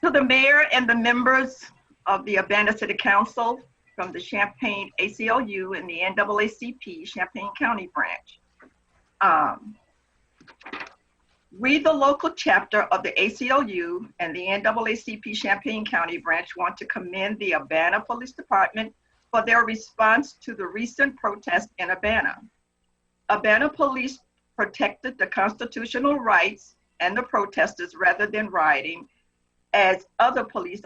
To the mayor and the members of the Urbana City Council from the Champaign ACLU and the NAACP Champaign County branch. We, the local chapter of the ACLU and the NAACP Champaign County branch, want to commend the Urbana Police Department for their response to the recent protest in Urbana. Urbana police protected the constitutional rights and the protesters rather than rioting, as other police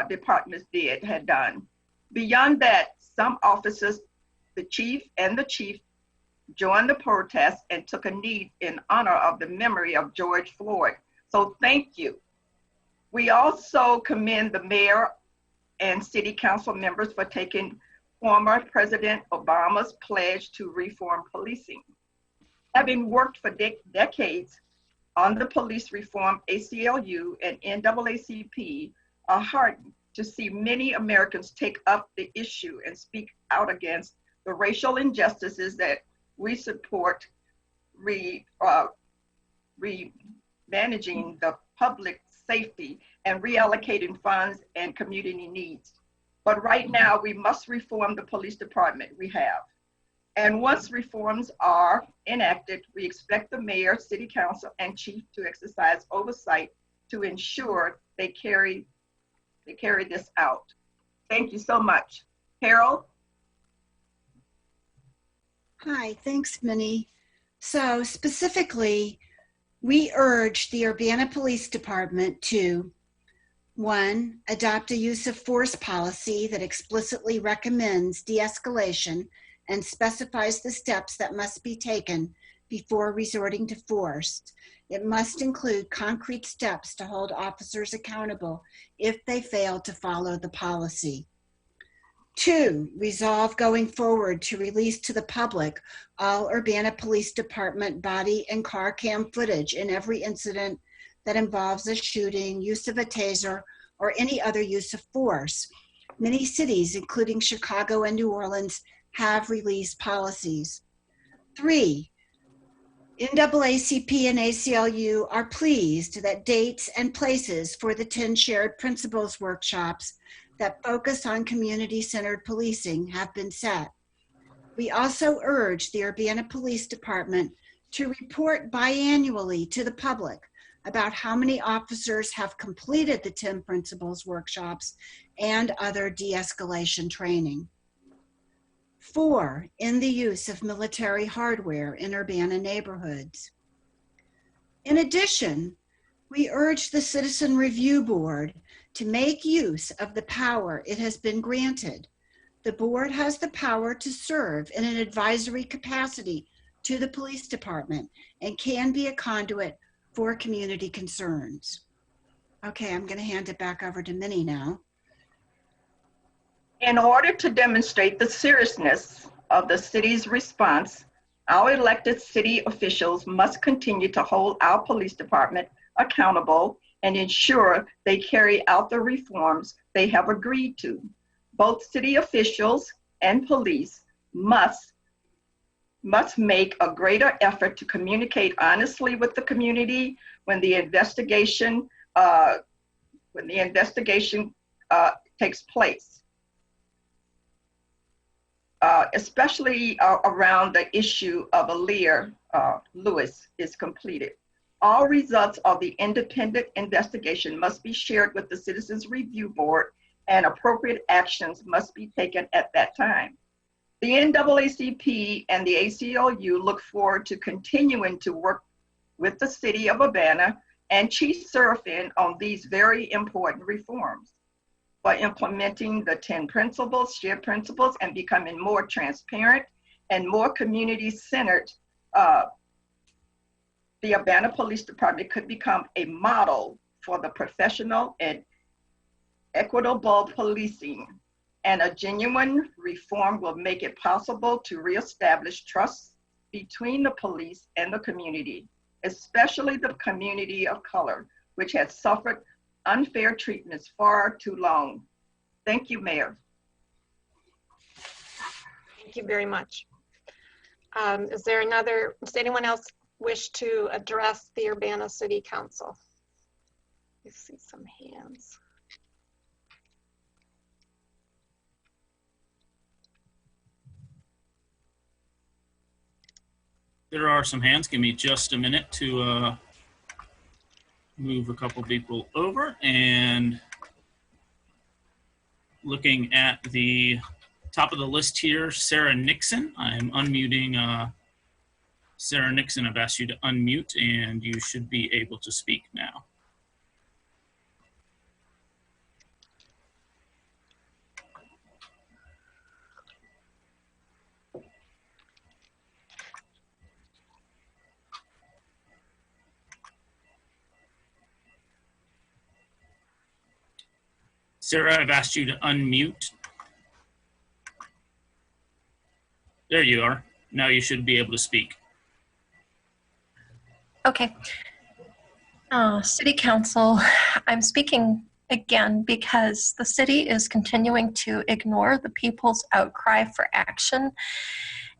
departments had done. Beyond that, some officers, the chief, joined the protest and took a knee in honor of the memory of George Floyd. So thank you. We also commend the mayor and city council members for taking former President Obama's pledge to reform policing. Having worked for decades on the police reform, ACLU and NAACP are heartened to see many Americans take up the issue and speak out against the racial injustices that we support, managing the public safety and reallocating funds and community needs. But right now, we must reform the police department we have. And once reforms are enacted, we expect the mayor, city council, and chief to exercise oversight to ensure they carry this out. Thank you so much. Harold? Hi, thanks, Minnie. So specifically, we urge the Urbana Police Department to, 1, adopt a use of force policy that explicitly recommends de-escalation and specifies the steps that must be taken before resorting to force. It must include concrete steps to hold officers accountable if they fail to follow the policy. 2, resolve going forward to release to the public all Urbana Police Department body and car cam footage in every incident that involves a shooting, use of a taser, or any other use of force. Many cities, including Chicago and New Orleans, have released policies. 3, NAACP and ACLU are pleased that dates and places for the 10 shared principles workshops that focus on community-centered policing have been set. We also urge the Urbana Police Department to report biannually to the public about how many officers have completed the 10 principles workshops and other de-escalation training. 4, in the use of military hardware in Urbana neighborhoods. In addition, we urge the Citizen Review Board to make use of the power it has been granted. The board has the power to serve in an advisory capacity to the police department and can be a conduit for community concerns. Okay, I'm going to hand it back over to Minnie now. In order to demonstrate the seriousness of the city's response, our elected city officials must continue to hold our police department accountable and ensure they carry out the reforms they have agreed to. Both city officials and police must make a greater effort to communicate honestly with the community when the investigation takes place. Especially around the issue of Aaliyah Lewis is completed. All results of the independent investigation must be shared with the Citizens Review Board and appropriate actions must be taken at that time. The NAACP and the ACLU look forward to continuing to work with the City of Urbana and Chief Serafin on these very important reforms. By implementing the 10 principles, shared principles, and becoming more transparent and more community-centered, the Urbana Police Department could become a model for the professional and equitable policing. And a genuine reform will make it possible to reestablish trust between the police and the community, especially the community of color, which has suffered unfair treatments far too long. Thank you, Mayor. Thank you very much. Does anyone else wish to address the Urbana City Council? I see some hands. There are some hands. Give me just a minute to move a couple people over. And looking at the top of the list here, Sarah Nixon. I'm unmuting Sarah Nixon. I've asked you to unmute, and you should be able to speak now. Sarah, I've asked you to unmute. There you are. Now you should be able to speak. Okay. City Council, I'm speaking again because the city is continuing to ignore the people's outcry for action,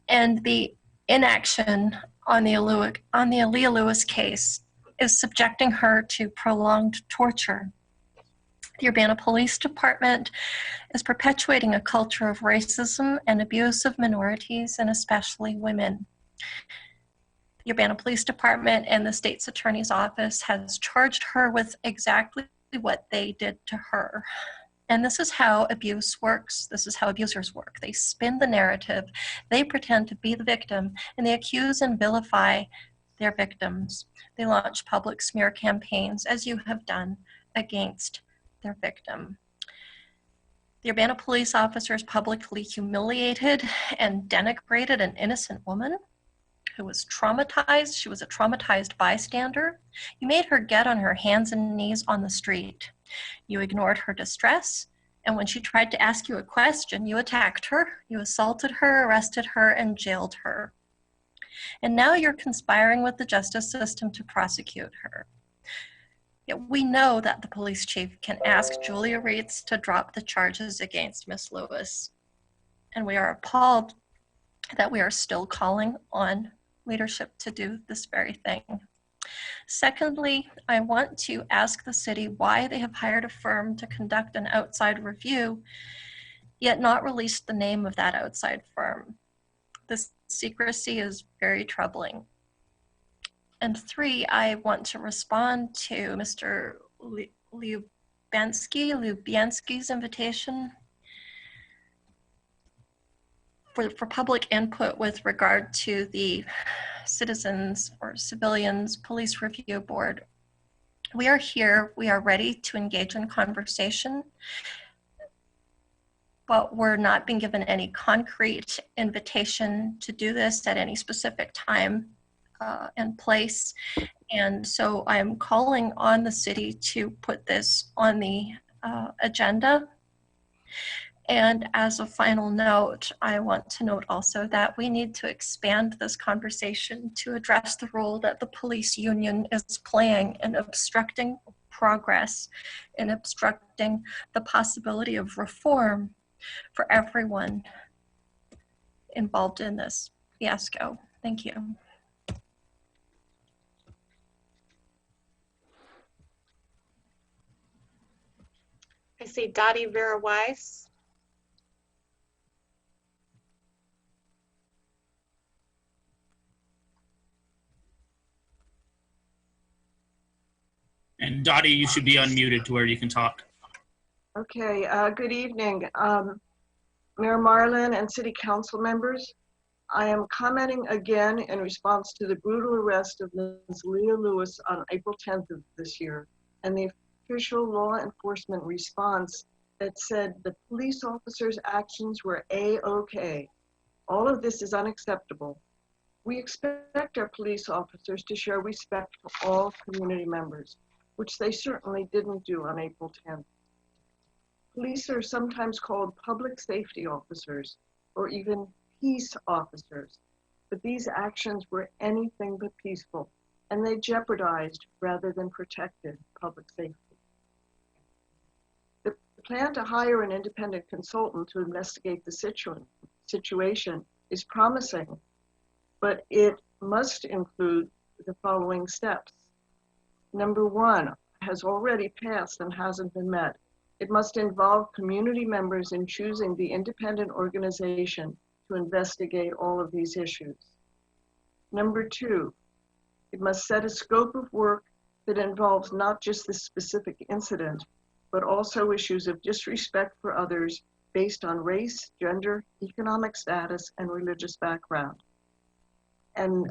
and the inaction on the Aaliyah Lewis case is subjecting her to prolonged torture. The Urbana Police Department is perpetuating a culture of racism and abuse of minorities, and especially women. The Urbana Police Department and the state's attorney's office has charged her with exactly what they did to her. And this is how abuse works. This is how abusers work. They spin the narrative, they pretend to be the victim, and they accuse and vilify their victims. They launch public smear campaigns, as you have done, against their victim. The Urbana police officers publicly humiliated and denigrated an innocent woman who was traumatized. She was a traumatized bystander. You made her get on her hands and knees on the street. You ignored her distress, and when she tried to ask you a question, you attacked her, you assaulted her, arrested her, and jailed her. And now you're conspiring with the justice system to prosecute her. Yet we know that the police chief can ask Julia Reitz to drop the charges against Miss Lewis. And we are appalled that we are still calling on leadership to do this very thing. Secondly, I want to ask the city why they have hired a firm to conduct an outside review, yet not released the name of that outside firm. This secrecy is very troubling. And three, I want to respond to Mr. Lubianski's invitation for public input with regard to the Citizens or Civilians Police Review Board. We are here, we are ready to engage in conversation, but we're not being given any concrete invitation to do this at any specific time and place. And so I'm calling on the city to put this on the agenda. And as a final note, I want to note also that we need to expand this conversation to address the role that the police union is playing in obstructing progress, in obstructing the possibility of reform for everyone involved in this fiasco. Thank you. I see Dottie Vera Weiss. And Dottie, you should be unmuted to where you can talk. Okay, good evening. Mayor Marlin and City Council members, I am commenting again in response to the brutal arrest of Ms. Leah Lewis on April 10th of this year, and the official law enforcement response that said the police officers' actions were A-OK. All of this is unacceptable. We expect our police officers to show respect for all community members, which they certainly didn't do on April 10th. Police are sometimes called public safety officers or even peace officers, but these actions were anything but peaceful, and they jeopardized rather than protected public safety. The plan to hire an independent consultant to investigate the situation is promising, but it must include the following steps. Number one, has already passed and hasn't been met. It must involve community members in choosing the independent organization to investigate all of these issues. Number two, it must set a scope of work that involves not just this specific incident, but also issues of disrespect for others based on race, gender, economic status, and religious background. And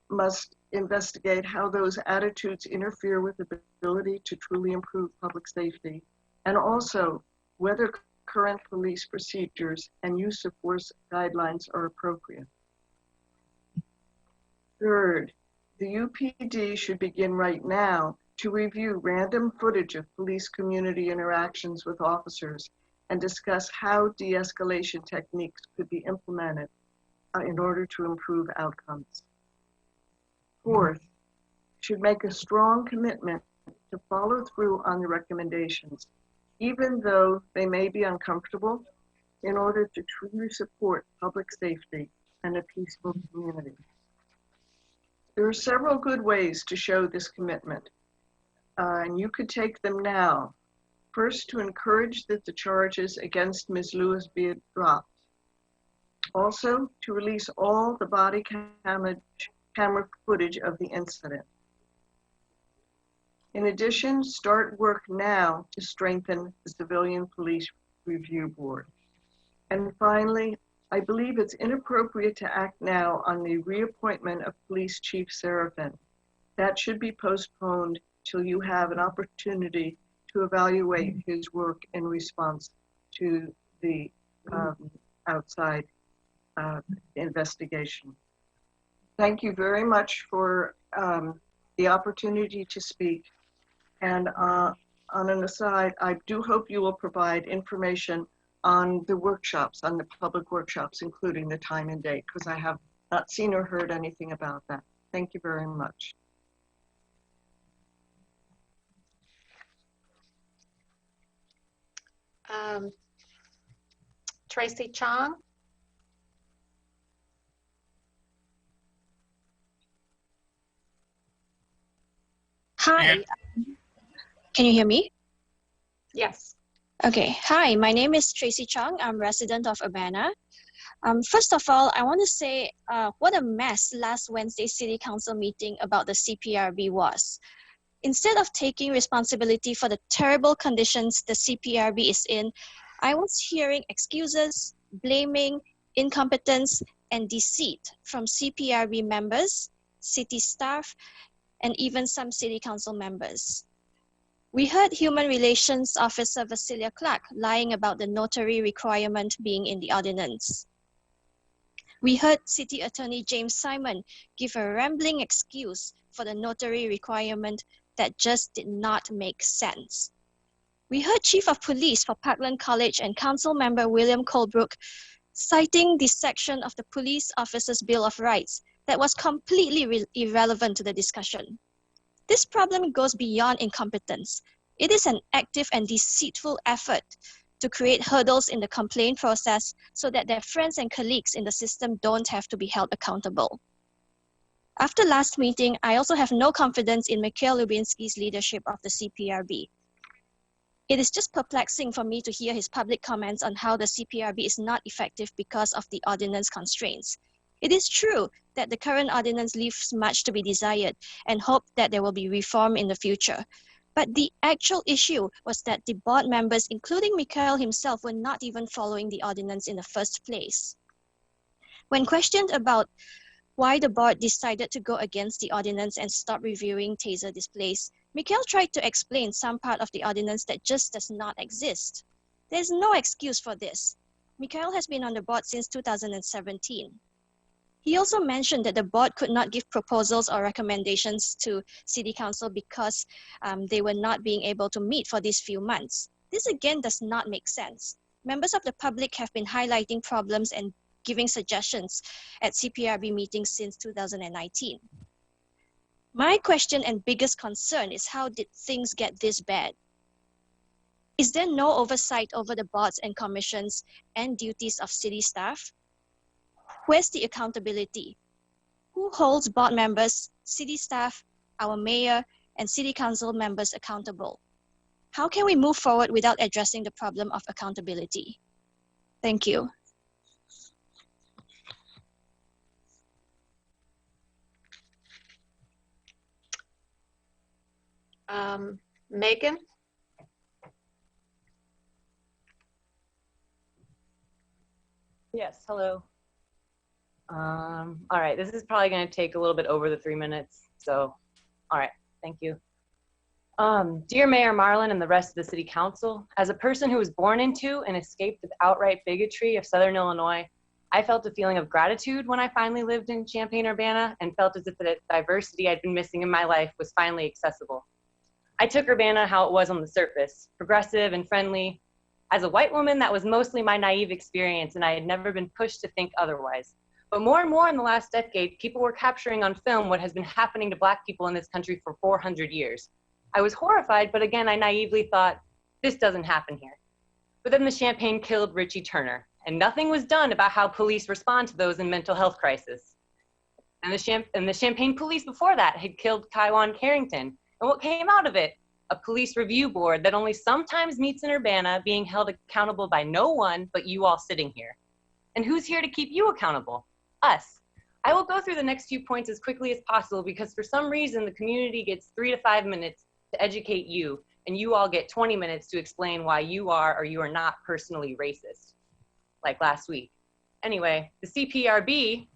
must investigate how those attitudes interfere with the ability to truly improve public safety, and also whether current police procedures and use of force guidelines are appropriate. Third, the UPD should begin right now to review random footage of police community interactions with officers and discuss how de-escalation techniques could be implemented in order to improve outcomes. Fourth, should make a strong commitment to follow through on the recommendations, even though they may be uncomfortable, in order to truly support public safety and a peaceful community. There are several good ways to show this commitment, and you could take them now. First, to encourage that the charges against Ms. Lewis be dropped. Also, to release all the body camera footage of the incident. In addition, start work now to strengthen the Civilian Police Review Board. And finally, I believe it's inappropriate to act now on the reappointment of Police Chief Serafin. That should be postponed till you have an opportunity to evaluate his work in response to the outside investigation. Thank you very much for the opportunity to speak. And on an aside, I do hope you will provide information on the workshops, on the public workshops, including the time and date, because I have not seen or heard anything about that. Thank you very much. Tracy Chong. Hi, can you hear me? Yes. Okay, hi, my name is Tracy Chong. I'm resident of Urbana. First of all, I want to say what a mess last Wednesday's City Council meeting about the CPRB was. Instead of taking responsibility for the terrible conditions the CPRB is in, I was hearing excuses, blaming, incompetence, and deceit from CPRB members, city staff, and even some City Council members. We heard Human Relations Officer Vasilia Clark lying about the notary requirement being in the ordinance. We heard City Attorney James Simon give a rambling excuse for the notary requirement that just did not make sense. We heard Chief of Police for Parkland College and Council Member William Colebrook citing this section of the Police Officers' Bill of Rights that was completely irrelevant to the discussion. This problem goes beyond incompetence. It is an active and deceitful effort to create hurdles in the complaint process so that their friends and colleagues in the system don't have to be held accountable. After last meeting, I also have no confidence in Mikhail Lubinsky's leadership of the CPRB. It is just perplexing for me to hear his public comments on how the CPRB is not effective because of the ordinance constraints. It is true that the current ordinance leaves much to be desired and hope that there will be reform in the future. But the actual issue was that the board members, including Mikhail himself, were not even following the ordinance in the first place. When questioned about why the board decided to go against the ordinance and stop reviewing taser displays, Mikhail tried to explain some part of the ordinance that just does not exist. There's no excuse for this. Mikhail has been on the board since 2017. He also mentioned that the board could not give proposals or recommendations to City Council because they were not being able to meet for these few months. This again does not make sense. Members of the public have been highlighting problems and giving suggestions at CPRB meetings since 2019. My question and biggest concern is, how did things get this bad? Is there no oversight over the boards and commissions and duties of city staff? Where's the accountability? Who holds board members, city staff, our mayor, and city council members accountable. How can we move forward without addressing the problem of accountability? Thank you. Megan? Yes, hello. All right, this is probably going to take a little bit over the 3 minutes. So, all right, thank you. Dear Mayor Marlin and the rest of the City Council, as a person who was born into and escaped the outright bigotry of Southern Illinois, I felt a feeling of gratitude when I finally lived in Champaign-Urbana and felt as if the diversity I'd been missing in my life was finally accessible. I took Urbana how it was on the surface, progressive and friendly. As a white woman, that was mostly my naive experience, and I had never been pushed to think otherwise. But more and more in the last decade, people were capturing on film what has been happening to Black people in this country for 400 years. I was horrified, but again, I naively thought, this doesn't happen here. But then the Champaign killed Richie Turner, and nothing was done about how police respond to those in mental health crisis. And the Champaign police before that had killed Kaiwan Carrington. And what came out of it? A police review board that only sometimes meets in Urbana, being held accountable by no one but you all sitting here. And who's here to keep you accountable? Us. I will go through the next few points as quickly as possible because for some reason the community gets 3 to 5 minutes to educate you, and you all get 20 minutes to explain why you are or you are not personally racist, like last week. Anyway, the CPRB,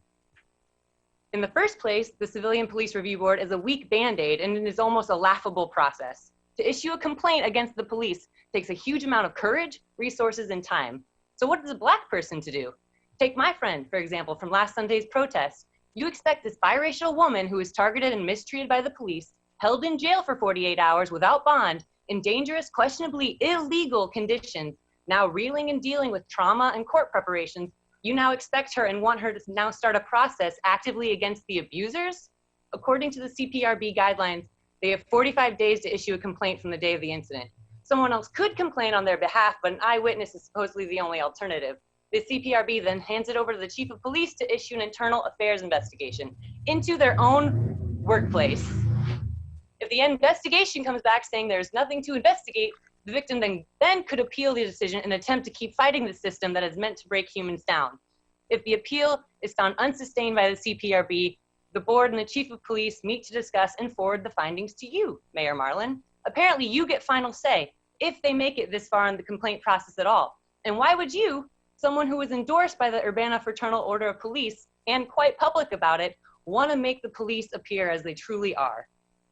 in the first place, the Civilian Police Review Board is a weak Band-Aid, and it is almost a laughable process. To issue a complaint against the police takes a huge amount of courage, resources, and time. So what is a Black person to do? Take my friend, for example, from last Sunday's protest. You expect this biracial woman who was targeted and mistreated by the police, held in jail for 48 hours without bond, in dangerous, questionably illegal conditions, now reeling and dealing with trauma and court preparations. You now expect her and want her to now start a process actively against the abusers? According to the CPRB guidelines, they have 45 days to issue a complaint from the day of the incident. Someone else could complain on their behalf, but an eyewitness is supposedly the only alternative. The CPRB then hands it over to the chief of police to issue an internal affairs investigation into their own workplace. If the investigation comes back saying there's nothing to investigate, the victim then could appeal the decision and attempt to keep fighting the system that is meant to break humans down. If the appeal is found unsustained by the CPRB, the board and the chief of police meet to discuss and forward the findings to you, Mayor Marlin. Apparently you get final say if they make it this far in the complaint process at all. And why would you, someone who was endorsed by the Urbana Fraternal Order of Police and quite public about it, want to make the police appear as they truly are?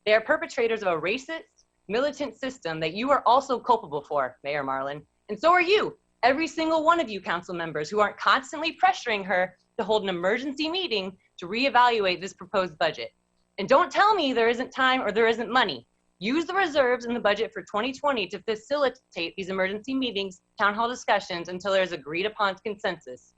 They are perpetrators of a racist, militant system that you are also culpable for, Mayor Marlin. And so are you, every single one of you council members who aren't constantly pressuring her to hold an emergency meeting to reevaluate this proposed budget. And don't tell me there isn't time or there isn't money. Use the reserves in the budget for 2020 to facilitate these emergency meetings, town hall discussions until there's agreed upon consensus.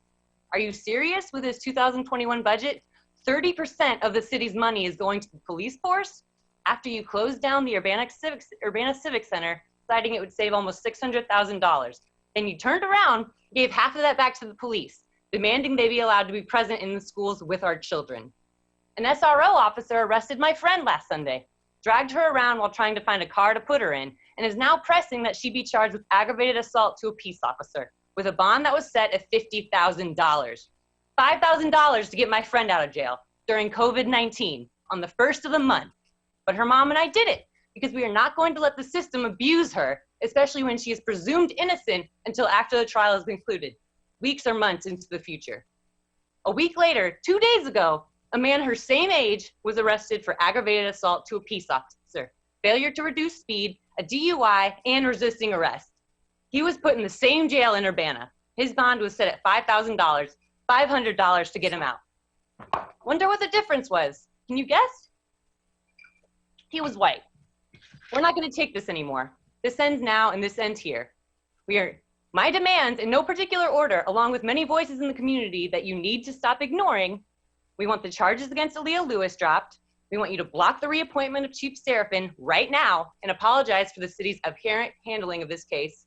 Are you serious with this 2021 budget? 30% of the city's money is going to the police force? After you closed down the Urbana Civic Center, citing it would save almost $600,000. Then you turned around, gave half of that back to the police, demanding they be allowed to be present in the schools with our children. An SRO officer arrested my friend last Sunday, dragged her around while trying to find a car to put her in, and is now pressing that she be charged with aggravated assault to a peace officer, with a bond that was set at $50,000. $5,000 to get my friend out of jail during COVID-19 on the first of the month. But her mom and I did it because we are not going to let the system abuse her, especially when she is presumed innocent until after the trial has concluded, weeks or months into the future. A week later, 2 days ago, a man her same age was arrested for aggravated assault to a peace officer, failure to reduce speed, a DUI, and resisting arrest. He was put in the same jail in Urbana. His bond was set at $5,000, $500 to get him out. Wonder what the difference was. Can you guess? He was white. We're not going to take this anymore. This ends now and this ends here. My demands, in no particular order, along with many voices in the community that you need to stop ignoring. We want the charges against Aaliyah Lewis dropped. We want you to block the reappointment of Chief Seraphin right now and apologize for the city's apparent handling of this case.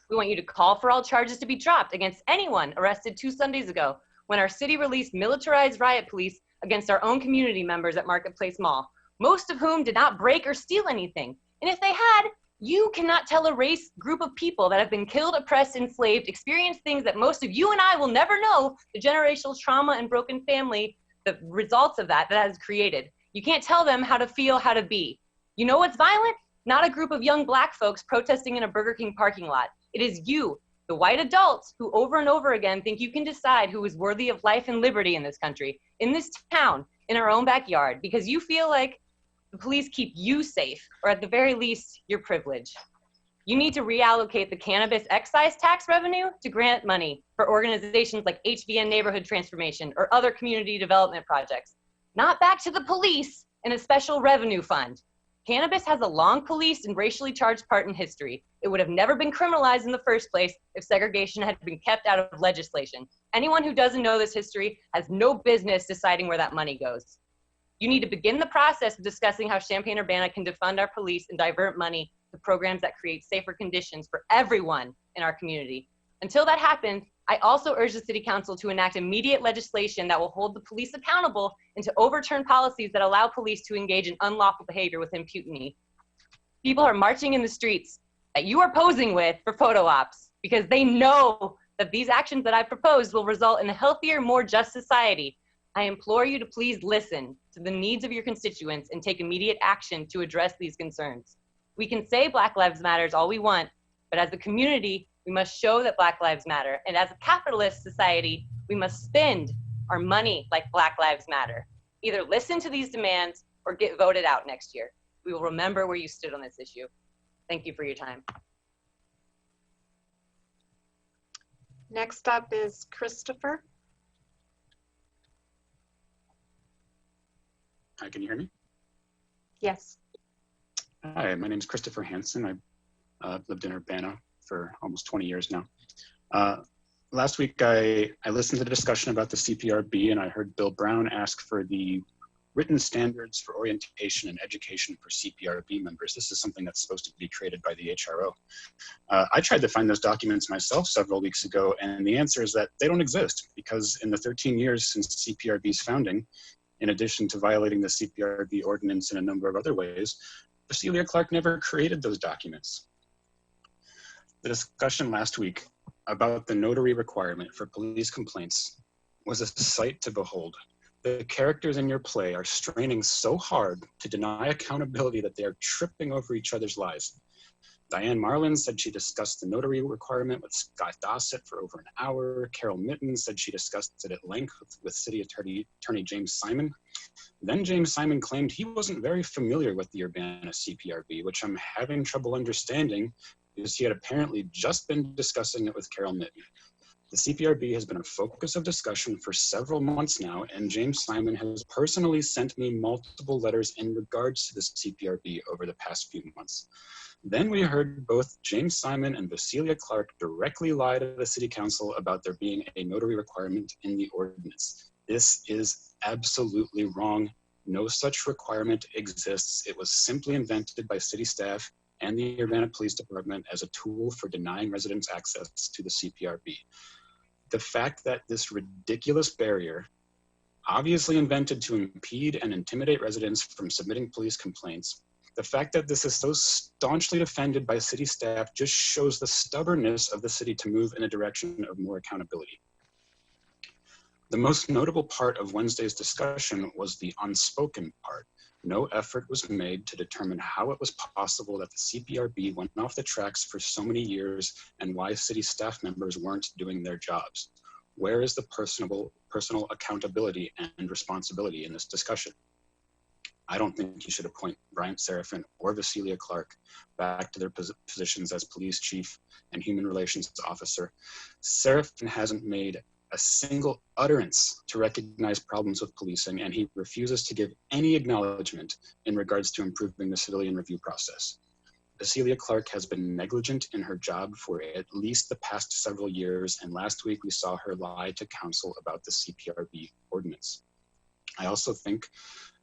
We want you to call for all charges to be dropped against anyone arrested 2 Sundays ago when our city released militarized riot police against our own community members at Marketplace Mall. most of whom did not break or steal anything. And if they had, you cannot tell a group of people that have been killed, oppressed, enslaved, experienced things that most of you and I will never know, the generational trauma and broken family, the results of that has created. You can't tell them how to feel, how to be. You know what's violent? Not a group of young Black folks protesting in a Burger King parking lot. It is you, the white adults, who over and over again think you can decide who is worthy of life and liberty in this country, in this town, in our own backyard, because you feel like the police keep you safe, or at the very least, your privilege. You need to reallocate the cannabis excise tax revenue to grant money for organizations like HVN Neighborhood Transformation or other community development projects, not back to the police in a special revenue fund. Cannabis has a long policed and racially charged part in history. It would have never been criminalized in the first place if segregation had been kept out of legislation. Anyone who doesn't know this history has no business deciding where that money goes. You need to begin the process of discussing how Champaign-Urbana can defund our police and divert money to programs that create safer conditions for everyone in our community. Until that happens, I also urge the City Council to enact immediate legislation that will hold the police accountable and to overturn policies that allow police to engage in unlawful behavior with impunity. People are marching in the streets that you are posing with for photo ops because they know that these actions that I proposed will result in a healthier, more just society. I implore you to please listen to the needs of your constituents and take immediate action to address these concerns. We can say Black Lives Matter all we want, but as a community, we must show that Black Lives Matter. And as a capitalist society, we must spend our money like Black Lives Matter. Either listen to these demands or get voted out next year. We will remember where you stood on this issue. Thank you for your time. Next up is Christopher. Hi, can you hear me? Yes. Hi, my name is Christopher Hanson. I've lived in Urbana for almost 20 years now. Last week, I listened to the discussion about the CPRB, and I heard Bill Brown ask for the written standards for orientation and education for CPRB members. This is something that's supposed to be created by the HRO. I tried to find those documents myself several weeks ago, and the answer is that they don't exist because in the 13 years since CPRB's founding, in addition to violating the CPRB ordinance in a number of other ways, Cecilia Clark never created those documents. The discussion last week about the notary requirement for police complaints was a sight to behold. The characters in your play are straining so hard to deny accountability that they are tripping over each other's lies. Diane Marlin said she discussed the notary requirement with Scott Dossett for over an hour. Carol Mitten said she discussed it at length with City Attorney James Simon. Then James Simon claimed he wasn't very familiar with the Urbana CPRB, which I'm having trouble understanding because he had apparently just been discussing it with Carol Mitten. The CPRB has been a focus of discussion for several months now, and James Simon has personally sent me multiple letters in regards to the CPRB over the past few months. Then we heard both James Simon and Cecilia Clark directly lie to the City Council about there being a notary requirement in the ordinance. This is absolutely wrong. No such requirement exists. It was simply invented by city staff and the Urbana Police Department as a tool for denying residents access to the CPRB. The fact that this ridiculous barrier, obviously invented to impede and intimidate residents from submitting police complaints, the fact that this is so staunchly defended by city staff just shows the stubbornness of the city to move in a direction of more accountability. The most notable part of Wednesday's discussion was the unspoken part. No effort was made to determine how it was possible that the CPRB went off the tracks for so many years and why city staff members weren't doing their jobs. Where is the personal accountability and responsibility in this discussion? I don't think you should appoint Bryant Seraphin or Cecilia Clark back to their positions as police chief and human relations officer. Seraphin hasn't made a single utterance to recognize problems with policing, and he refuses to give any acknowledgement in regards to improving the civilian review process. Cecilia Clark has been negligent in her job for at least the past several years, and last week we saw her lie to council about the CPRB ordinance. I also think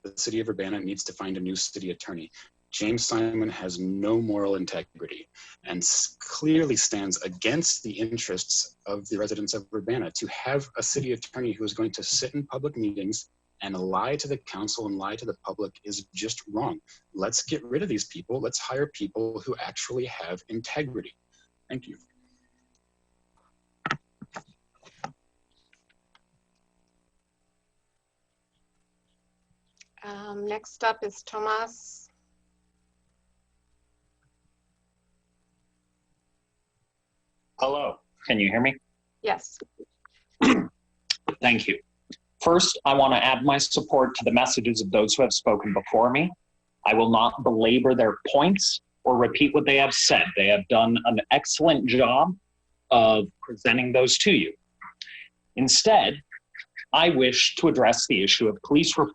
the city of Urbana needs to find a new city attorney. James Simon has no moral integrity and clearly stands against the interests of the residents of Urbana. To have a city attorney who is going to sit in public meetings and lie to the council and lie to the public is just wrong. Let's get rid of these people. Let's hire people who actually have integrity. Thank you. Next up is Tomas. Hello, can you hear me? Yes. Thank you. First, I want to add my support to the messages of those who have spoken before me. I will not belabor their points or repeat what they have said. They have done an excellent job of presenting those to you. Instead, I wish to address the issue of police reform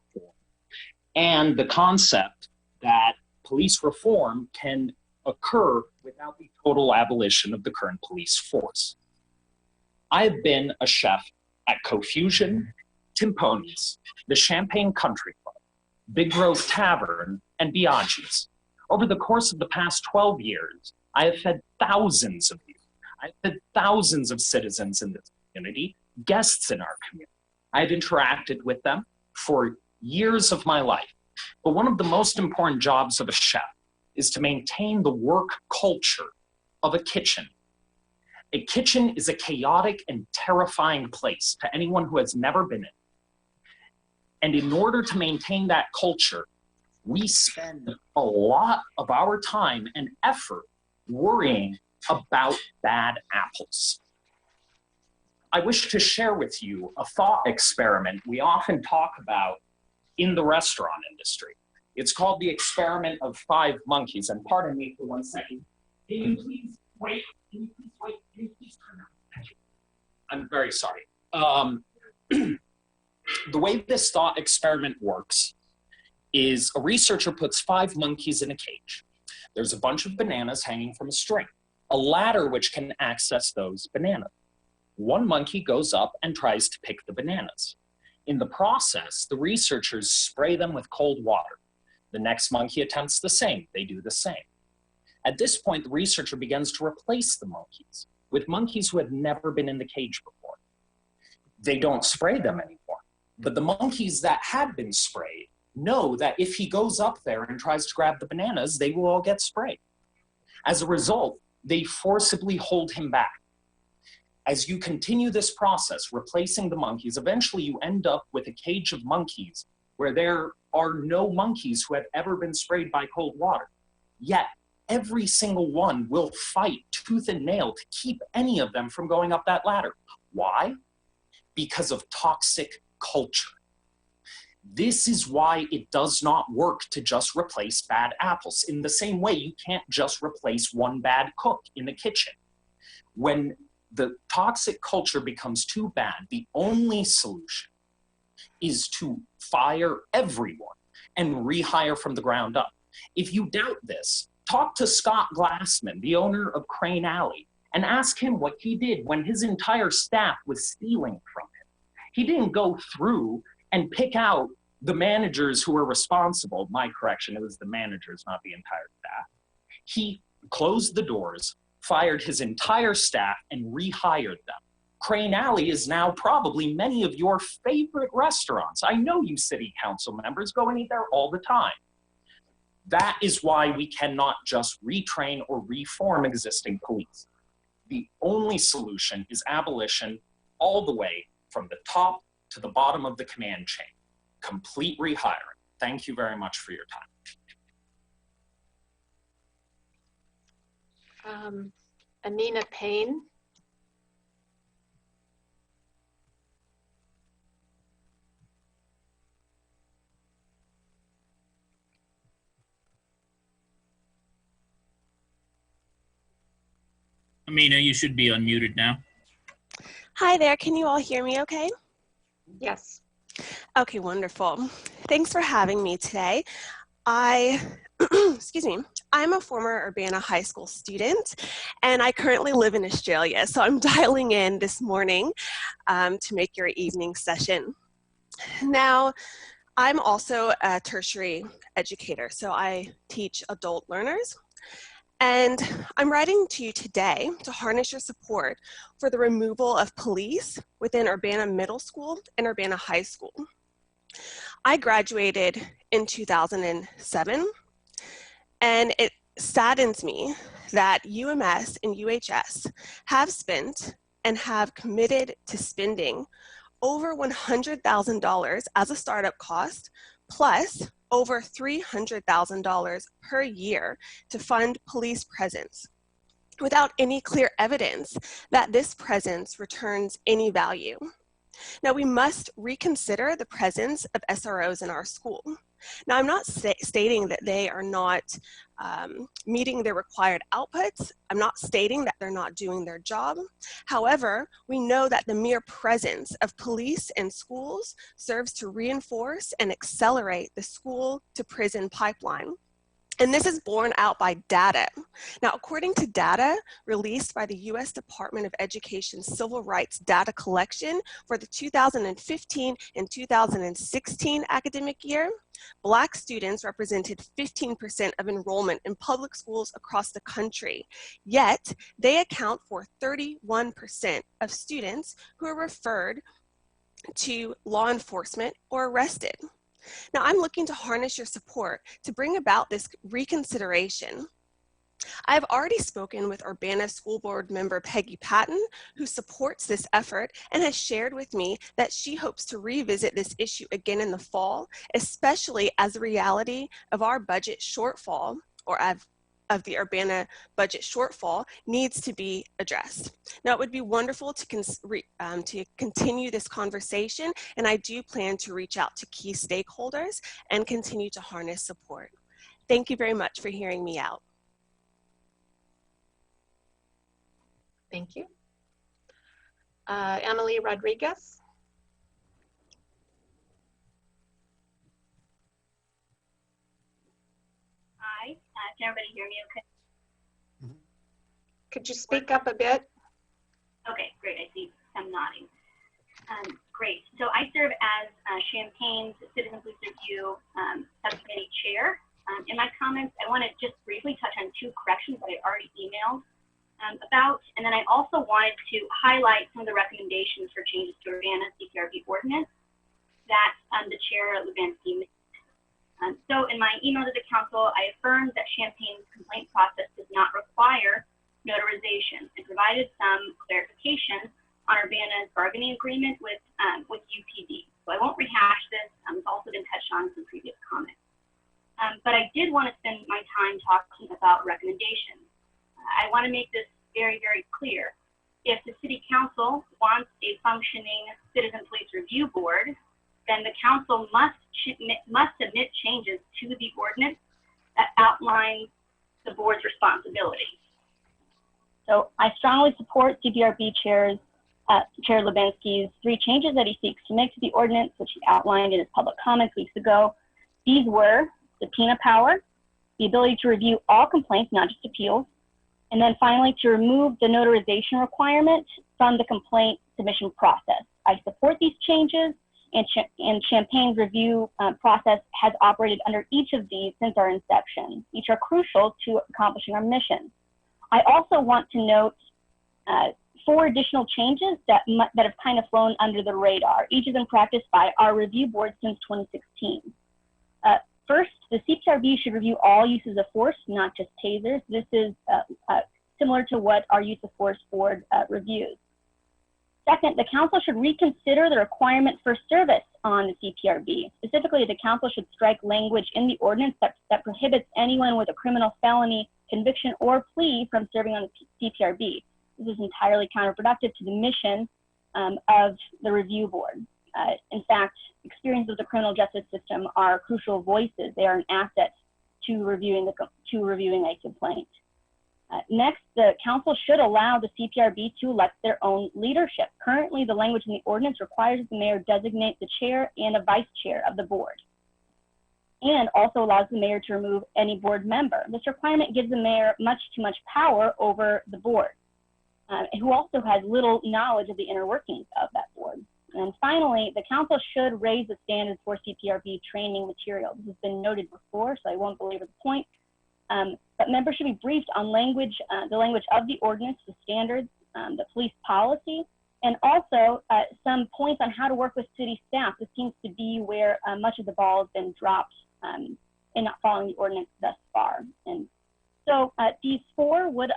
and the concept that police reform can occur without the total abolition of the current police force. I have been a chef at Confusion, Timponi's, the Champagne Country Club, Big Grove Tavern, and Biaggi's. Over the course of the past 12 years, I have fed thousands of you. I've fed thousands of citizens in this community, guests in our community. I've interacted with them for years of my life. But one of the most important jobs of a chef is to maintain the work culture of a kitchen. A kitchen is a chaotic and terrifying place to anyone who has never been in. And in order to maintain that culture, we spend a lot of our time and effort worrying about bad apples. I wish to share with you a thought experiment we often talk about in the restaurant industry. It's called the experiment of 5 monkeys. And pardon me for 1 second. Can you please wait? Can you please wait? Can you please turn around? Thank you. I'm very sorry. The way this thought experiment works is a researcher puts 5 monkeys in a cage. There's a bunch of bananas hanging from a string, a ladder which can access those bananas. One monkey goes up and tries to pick the bananas. In the process, the researchers spray them with cold water. The next monkey attempts the same. They do the same. At this point, the researcher begins to replace the monkeys with monkeys who had never been in the cage before. They don't spray them anymore. But the monkeys that had been sprayed know that if he goes up there and tries to grab the bananas, they will all get sprayed. As a result, they forcibly hold him back. As you continue this process, replacing the monkeys, eventually you end up with a cage of monkeys where there are no monkeys who have ever been sprayed by cold water. Yet, every single one will fight tooth and nail to keep any of them from going up that ladder. Why? Because of toxic culture. This is why it does not work to just replace bad apples. In the same way, you can't just replace one bad cook in the kitchen. When the toxic culture becomes too bad, the only solution is to fire everyone and rehire from the ground up. If you doubt this, talk to Scott Glassman, the owner of Crane Alley, and ask him what he did when his entire staff was stealing from him. He didn't go through and pick out the managers who were responsible. My correction, it was the managers, not the entire staff. He closed the doors, fired his entire staff, and rehired them. Crane Alley is now probably many of your favorite restaurants. I know you city council members go and eat there all the time. That is why we cannot just retrain or reform existing police. The only solution is abolition all the way from the top to the bottom of the command chain. Complete rehiring. Thank you very much for your time. Anina Payne. Amina, you should be unmuted now. Hi there, can you all hear me okay? Yes. Okay, wonderful. Thanks for having me today. Excuse me, I'm a former Urbana High School student and I currently live in Australia. So I'm dialing in this morning to make your evening session. Now, I'm also a tertiary educator. So I teach adult learners. And I'm writing to you today to harness your support for the removal of police within Urbana Middle School and Urbana High School. I graduated in 2007, and it saddens me that UMS and UHS have spent and have committed to spending over $100,000 as a startup cost, plus over $300,000 per year to fund police presence, without any clear evidence that this presence returns any value. Now, we must reconsider the presence of SROs in our school. Now, I'm not stating that they are not meeting their required outputs. I'm not stating that they're not doing their job. However, we know that the mere presence of police in schools serves to reinforce and accelerate the school to prison pipeline. And this is borne out by data. Now, according to data released by the U.S. Department of Education's Civil Rights Data Collection for the 2015 and 2016 academic year, Black students represented 15% of enrollment in public schools across the country. Yet, they account for 31% of students who are referred to law enforcement or arrested. Now, I'm looking to harness your support to bring about this reconsideration. I've already spoken with Urbana School Board member Peggy Patton, who supports this effort and has shared with me that she hopes to revisit this issue again in the fall, especially as the reality of our budget shortfall, or of the Urbana budget shortfall, needs to be addressed. Now, it would be wonderful to continue this conversation, and I do plan to reach out to key stakeholders and continue to harness support. Thank you very much for hearing me out. Thank you. Emily Rodriguez. Hi, can everybody hear me okay? Could you speak up a bit? Okay, great, I see I'm nodding. Great, so I serve as Champaign's Citizen Police Review Subcommittee Chair. In my comments, I want to just briefly touch on two corrections that I already emailed about, and then I also wanted to highlight some of the recommendations for changes to Urbana CPRB ordinance that the Chair Lubansky made. So in my email to the council, I affirmed that Champaign's complaint process does not require notarization and provided some clarification on Urbana's bargaining agreement with UPD. So I won't rehash this. It's also been touched on in some previous comments. But I did want to spend my time talking about recommendations. I want to make this very, very clear. If the City Council wants a functioning Citizen Police Review Board, then the council must submit changes to the ordinance that outlines the board's responsibilities. So I strongly support CPRB Chair Lubansky's 3 changes that he seeks to make to the ordinance, which he outlined in his public comments weeks ago. These were subpoena power, the ability to review all complaints, not just appeals, and then finally to remove the notarization requirement from the complaint submission process. I support these changes, and Champaign's review process has operated under each of these since our inception. Each are crucial to accomplishing our mission. I also want to note 4 additional changes that have kind of flown under the radar. Each has been practiced by our review board since 2016. First, the CPRB should review all uses of force, not just tasers. This is similar to what our use of force board reviews. Second, the council should reconsider the requirement for service on the CPRB. Specifically, the council should strike language in the ordinance that prohibits anyone with a criminal felony conviction or plea from serving on the CPRB. This is entirely counterproductive to the mission of the review board. In fact, experience with the criminal justice system are crucial voices. They are an asset to reviewing a complaint. Next, the council should allow the CPRB to elect their own leadership. Currently, the language in the ordinance requires the mayor designate the chair and a vice chair of the board, and also allows the mayor to remove any board member. This requirement gives the mayor much too much power over the board, who also has little knowledge of the inner workings of that board. And finally, the council should raise the standards for CPRB training material. This has been noted before, so I won't belabor the point. But members should be briefed on the language of the ordinance, the standards, the police policy, And also some points on how to work with city staff. This seems to be where much of the ball has been dropped in not following the ordinance thus far. And so these four would,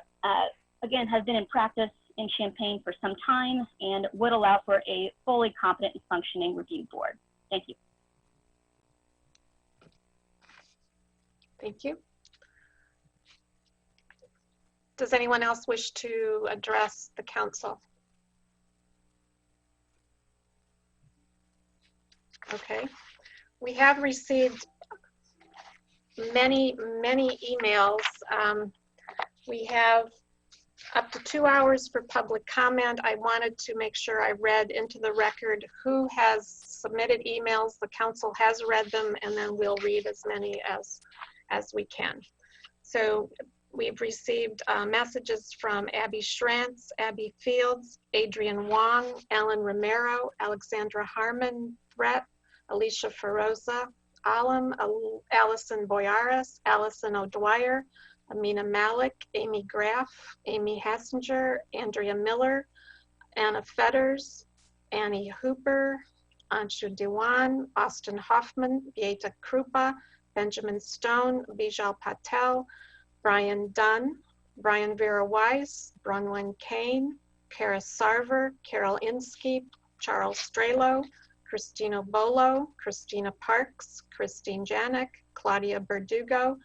again, have been in practice in Champaign for some time and would allow for a fully competent and functioning review board. Thank you. Thank you. Does anyone else wish to address the council? Okay. We have received many emails. We have up to 2 hours for public comment. I wanted to make sure I read into the record who has submitted emails. The council has read them, and then we'll read as many as we can. So we've received messages from Abby Schrantz, Abby Fields, Adrian Wong, Ellen Romero, Alexandra Harmon, Threat, Alicia Feroza, Alam, Allison Boyaris, Allison O'Dwyer, Amina Malik, Amy Graff, Amy Hassinger, Andrea Miller, Anna Fetters, Annie Hooper, Anshu Dewan, Austin Hoffman, Beata Krupa, Benjamin Stone, Bijal Patel, Brian Dunn, Brian Vera Weiss, Bronwyn Kane, Kara Sarver, Carol Inskeep, Charles Strehlow, Christina Bolo, Christina Parks, Christine Janik, Claudia Berdugo,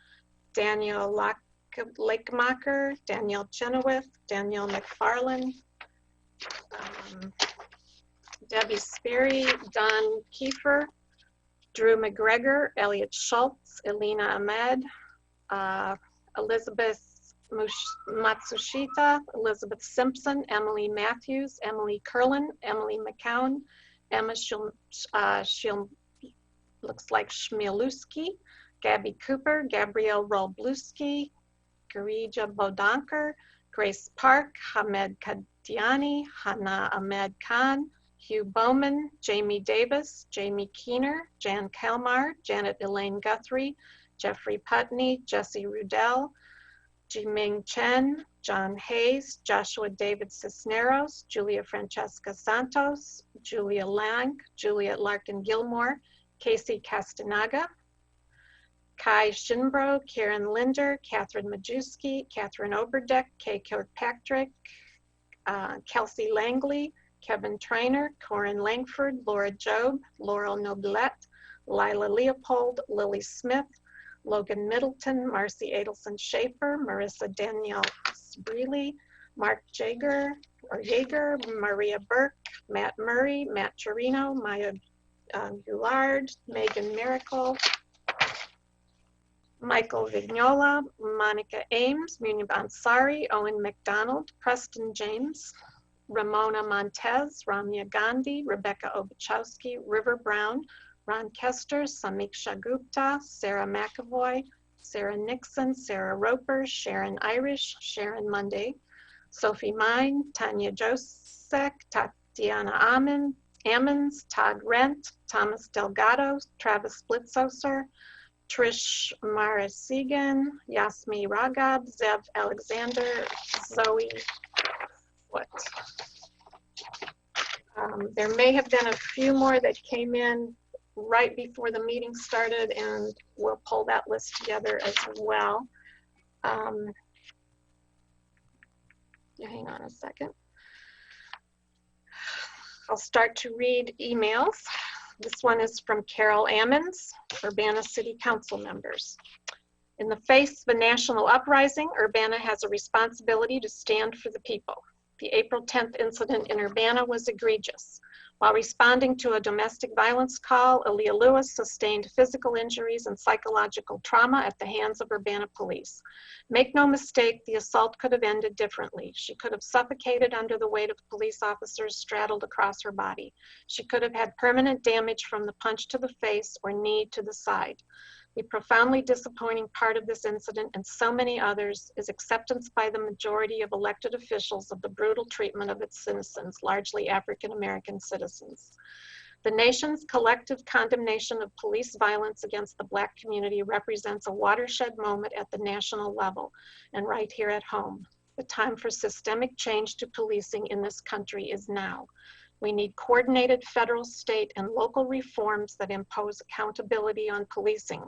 Daniel Lakemacher, Danielle Chenoweth, Danielle McFarlane, Debbie Sperry, Don Kiefer, Drew McGregor, Elliot Schultz, Elena Ahmed, Elizabeth Matsushita, Elizabeth Simpson, Emily Matthews, Emily Curlin, Emily McCown, Emma looks like Shmielewski, Gabby Cooper, Gabrielle Rolbluski, Garija Bodanker, Grace Park, Hamed Kadiani, Hannah Ahmed Khan, Hugh Bowman, Jamie Davis, Jamie Keener, Jan Kalmar, Janet Elaine Guthrie, Jeffrey Putney, Jesse Rudell, Jiming Chen, John Hayes, Joshua David Cisneros, Julia Francesca Santos, Julia Lang, Juliet Larkin Gilmore, Casey Castanaga, Kai Shinbro, Karen Linder, Catherine Majewski, Catherine Oberdeck, Kay Kirkpatrick, Kelsey Langley, Kevin Trainer, Corin Langford, Laura Job, Laurel Nobilette, Lila Leopold, Lily Smith, Logan Middleton, Marcy Adelson Schaefer, Marissa Danielle Sbrili, Mark Jaeger, Maria Burke, Matt Murray, Matt Torino, Maya Goulard, Megan Miracle, Michael Vignola, Monica Ames, Munib Ansari, Owen McDonald, Preston James, Ramona Montez, Ramya Gandhi, Rebecca Obachowski, River Brown, Ron Kester, Samiksha Gupta, Sarah McAvoy, Sarah Nixon, Sarah Roper, Sharon Irish, Sharon Monday, Sophie Mine, Tanya Josek, Tatiana Ammons, Todd Rent, Thomas Delgado, Travis Blitzhoser, Trish Marasegan, Yasmi Ragab, Zev Alexander, Zoe Foot. There may have been a few more that came in right before the meeting started, and we'll pull that list together as well. Hang on a second. I'll start to read emails. This one is from Carol Ammons, Urbana City Council members. In the face of a national uprising, Urbana has a responsibility to stand for the people. The April 10th incident in Urbana was egregious. While responding to a domestic violence call, Aaliyah Lewis sustained physical injuries and psychological trauma at the hands of Urbana police. Make no mistake, the assault could have ended differently. She could have suffocated under the weight of police officers straddled across her body. She could have had permanent damage from the punch to the face or knee to the side. The profoundly disappointing part of this incident and so many others is acceptance by the majority of elected officials of the brutal treatment of its citizens, largely African-American citizens. The nation's collective condemnation of police violence against the Black community represents a watershed moment at the national level and right here at home. The time for systemic change to policing in this country is now. We need coordinated federal, state, and local reforms that impose accountability on policing.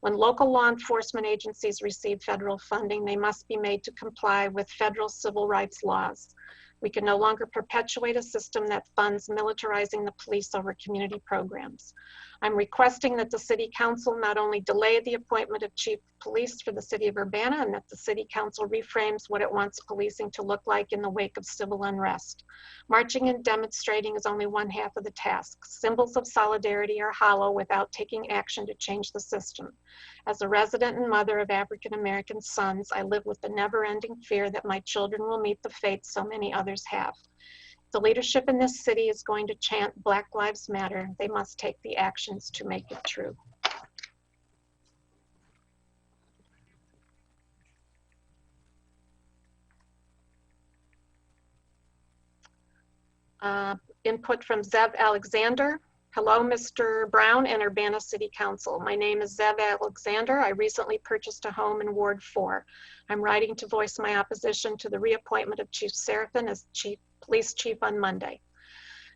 When local law enforcement agencies receive federal funding, they must be made to comply with federal civil rights laws. We can no longer perpetuate a system that funds militarizing the police over community programs. I'm requesting that the City Council not only delay the appointment of Chief of Police for the City of Urbana, and that the City Council reframes what it wants policing to look like in the wake of civil unrest. Marching and demonstrating is only one half of the task. Symbols of solidarity are hollow without taking action to change the system. As a resident and mother of African American sons, I live with the never-ending fear that my children will meet the fate so many others have. The leadership in this city is going to chant Black Lives Matter. They must take the actions to make it true. Input from Zev Alexander. Hello, Mr. Brown and Urbana City Council. My name is Zev Alexander. I recently purchased a home in Ward 4. I'm writing to voice my opposition to the reappointment of Chief Seraphin as Police Chief on Monday.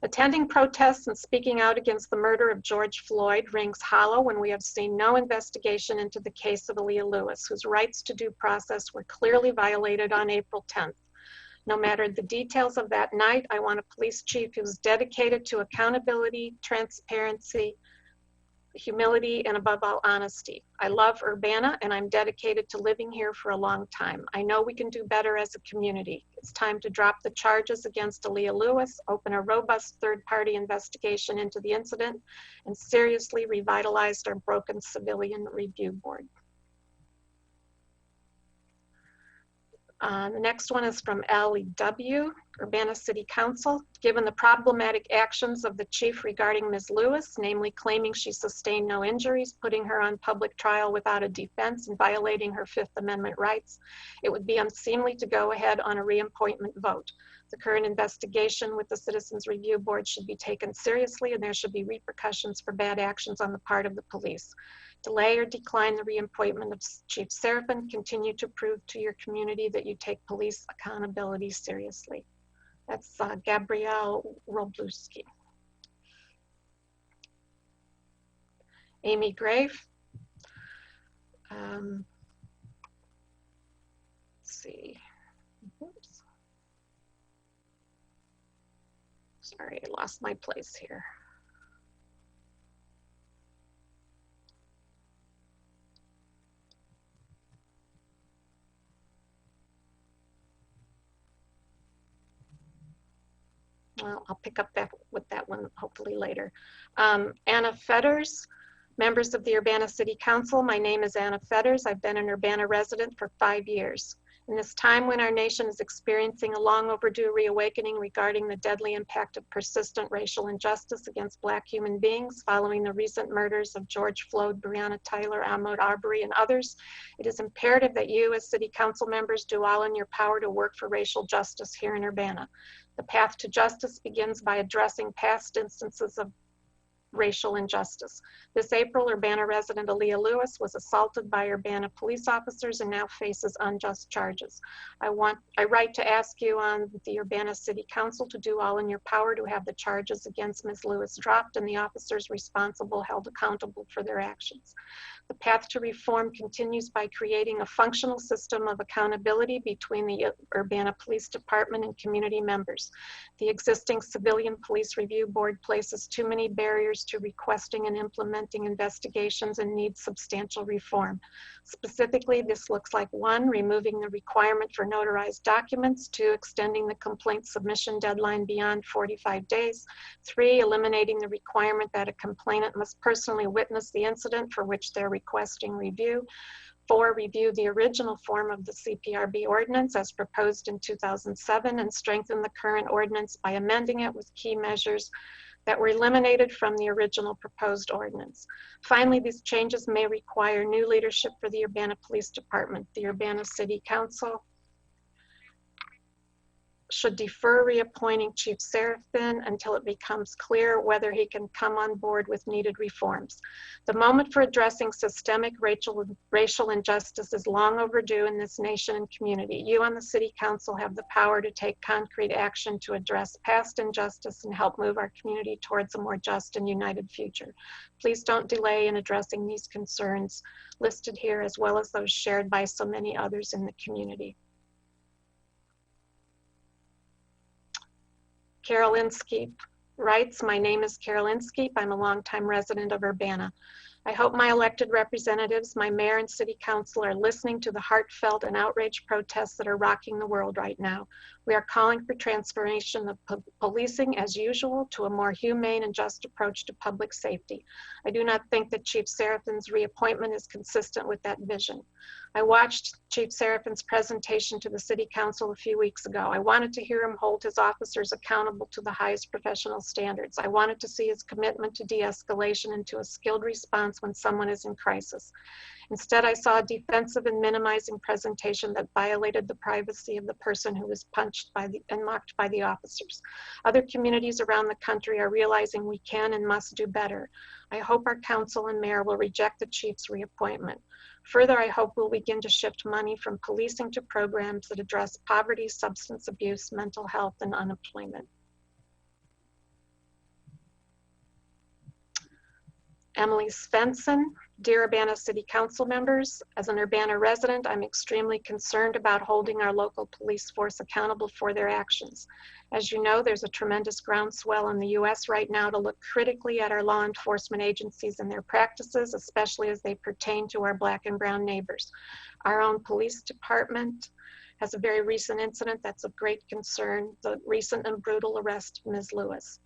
Attending protests and speaking out against the murder of George Floyd rings hollow when we have seen no investigation into the case of Aaliyah Lewis, whose rights to due process were clearly violated on April 10th. No matter the details of that night, I want a police chief who's dedicated to accountability, transparency, humility, and above all, honesty. I love Urbana, and I'm dedicated to living here for a long time. I know we can do better as a community. It's time to drop the charges against Aaliyah Lewis, open a robust third-party investigation into the incident, and seriously revitalize our broken civilian review board. The next one is from LEW, Urbana City Council. Given the problematic actions of the chief regarding Ms. Lewis, namely claiming she sustained no injuries, putting her on public trial without a defense, and violating her Fifth Amendment rights, it would be unseemly to go ahead on a reappointment vote. The current investigation with the Citizens Review Board should be taken seriously, and there should be repercussions for bad actions on the part of the police. Delay or decline the reappointment of Chief Seraphin. Continue to prove to your community that you take police accountability seriously. That's Gabrielle Robluski. Amy Grave. Let's see. Oops. Sorry, I lost my place here. Well, I'll pick up with that one hopefully later. Anna Fetters, members of the Urbana City Council. My name is Anna Fetters. I've been an Urbana resident for 5 years. In this time when our nation is experiencing a long overdue reawakening regarding the deadly impact of persistent racial injustice against Black human beings following the recent murders of George Floyd, Breonna Taylor, Ahmaud Arbery, and others, it is imperative that you as City Council members do all in your power to work for racial justice here in Urbana. The path to justice begins by addressing past instances of racial injustice. This April, Urbana resident Aaliyah Lewis was assaulted by Urbana police officers and now faces unjust charges. I write to ask you on the Urbana City Council to do all in your power to have the charges against Ms. Lewis dropped and the officers responsible held accountable for their actions. The path to reform continues by creating a functional system of accountability between the Urbana Police Department and community members. The existing Civilian Police Review Board places too many barriers to requesting and implementing investigations and needs substantial reform. Specifically, this looks like 1, removing the requirement for notarized documents, 2, extending the complaint submission deadline beyond 45 days, 3, eliminating the requirement that a complainant must personally witness the incident for which they're requesting review, 4, review the original form of the CPRB ordinance as proposed in 2007 and strengthen the current ordinance by amending it with key measures that were eliminated from the original proposed ordinance. Finally, these changes may require new leadership for the Urbana Police Department. The Urbana City Council should defer reappointing Chief Serafin until it becomes clear whether he can come on board with needed reforms. The moment for addressing systemic racial injustice is long overdue in this nation and community. You on the City Council have the power to take concrete action to address past injustice and help move our community towards a more just and united future. Please don't delay in addressing these concerns listed here, as well as those shared by so many others in the community. Carol Inskeep writes, my name is Carol Inskeep. I'm a longtime resident of Urbana. I hope my elected representatives, my mayor and city council are listening to the heartfelt and outraged protests that are rocking the world right now. We are calling for transformation of policing as usual to a more humane and just approach to public safety. I do not think that Chief Serafin's reappointment is consistent with that vision. I watched Chief Serafin's presentation to the City Council a few weeks ago. I wanted to hear him hold his officers accountable to the highest professional standards. I wanted to see his commitment to de-escalation and to a skilled response when someone is in crisis. Instead, I saw a defensive and minimizing presentation that violated the privacy of the person who was punched and mocked by the officers. Other communities around the country are realizing we can and must do better. I hope our council and mayor will reject the chief's reappointment. Further, I hope we'll begin to shift money from policing to programs that address poverty, substance abuse, mental health, and unemployment. Emily Svensson, dear Urbana City Council members, as an Urbana resident, I'm extremely concerned about holding our local police force accountable for their actions. As you know, there's a tremendous groundswell in the US right now to look critically at our law enforcement agencies and their practices, especially as they pertain to our Black and brown neighbors. Our own police department has a very recent incident that's of great concern, the recent and brutal arrest of Ms. Lewis.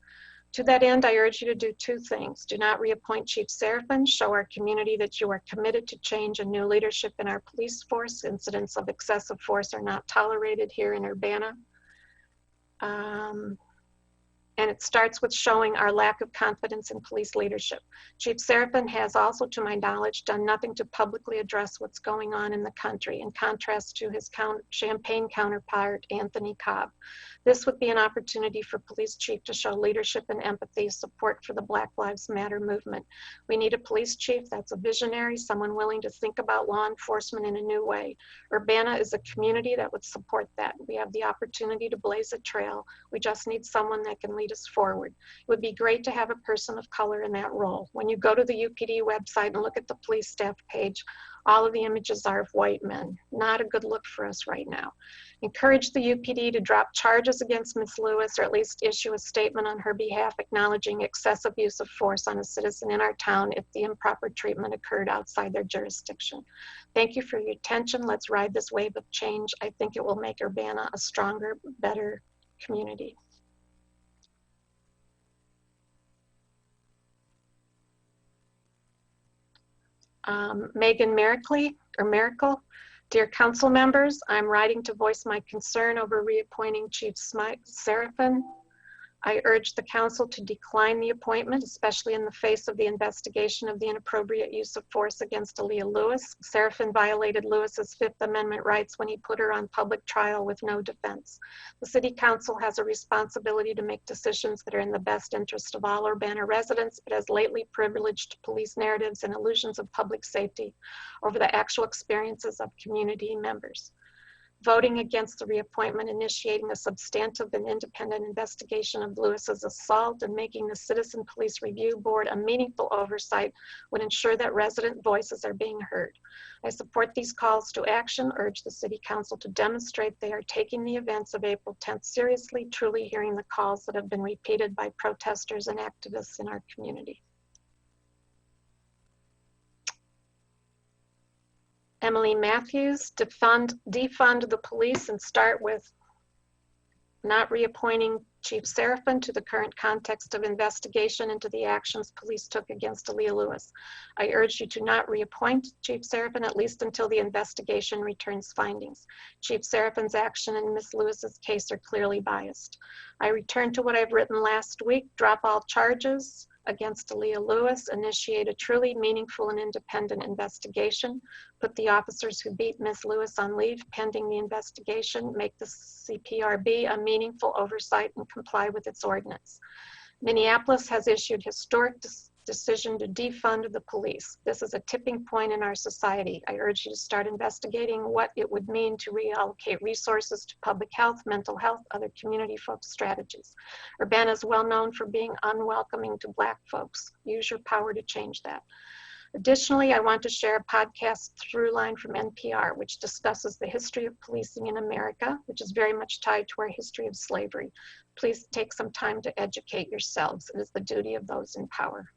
To that end, I urge you to do two things. Do not reappoint Chief Serafin. Show our community that you are committed to change and new leadership in our police force. Incidents of excessive force are not tolerated here in Urbana. And it starts with showing our lack of confidence in police leadership. Chief Serafin has also, to my knowledge, done nothing to publicly address what's going on in the country, in contrast to his Champaign counterpart, Anthony Cobb. This would be an opportunity for police chief to show leadership and empathy, support for the Black Lives Matter movement. We need a police chief that's a visionary, someone willing to think about law enforcement in a new way. Urbana is a community that would support that. We have the opportunity to blaze a trail. We just need someone that can lead us forward. It would be great to have a person of color in that role. When you go to the UPD website and look at the police staff page, all of the images are of white men. Not a good look for us right now. Encourage the UPD to drop charges against Ms. Lewis, or at least issue a statement on her behalf acknowledging excessive use of force on a citizen in our town if the improper treatment occurred outside their jurisdiction. Thank you for your attention. Let's ride this wave of change. I think it will make Urbana a stronger, better community. Megan Miracle, dear council members, I'm writing to voice my concern over reappointing Chief Serafin. I urge the council to decline the appointment, especially in the face of the investigation of the inappropriate use of force against Aaliyah Lewis. Serafin violated Lewis's Fifth Amendment rights when he put her on public trial with no defense. The City Council has a responsibility to make decisions that are in the best interest of all Urbana residents, but has lately privileged police narratives and illusions of public safety over the actual experiences of community members. Voting against the reappointment, initiating a substantive and independent investigation of Lewis's assault, and making the Citizen Police Review Board a meaningful oversight would ensure that resident voices are being heard. I support these calls to action, urge the City Council to demonstrate they are taking the events of April 10th seriously, truly hearing the calls that have been repeated by protesters and activists in our community. Emily Matthews, defund the police and start with not reappointing Chief Serafin to the current context of investigation into the actions police took against Aaliyah Lewis. I urge you to not reappoint Chief Serafin, at least until the investigation returns findings. Chief Serafin's action in Ms. Lewis's case are clearly biased. I return to what I've written last week, drop all charges against Aaliyah Lewis, initiate a truly meaningful and independent investigation, put the officers who beat Ms. Lewis on leave pending the investigation, make the CPRB a meaningful oversight and comply with its ordinance. Minneapolis has issued historic decision to defund the police. This is a tipping point in our society. I urge you to start investigating what it would mean to reallocate resources to public health, mental health, other community-focused strategies. Urbana is well known for being unwelcoming to Black folks. Use your power to change that. Additionally, I want to share a podcast Throughline from NPR, which discusses the history of policing in America, which is very much tied to our history of slavery. Please take some time to educate yourselves. It is the duty of those in power.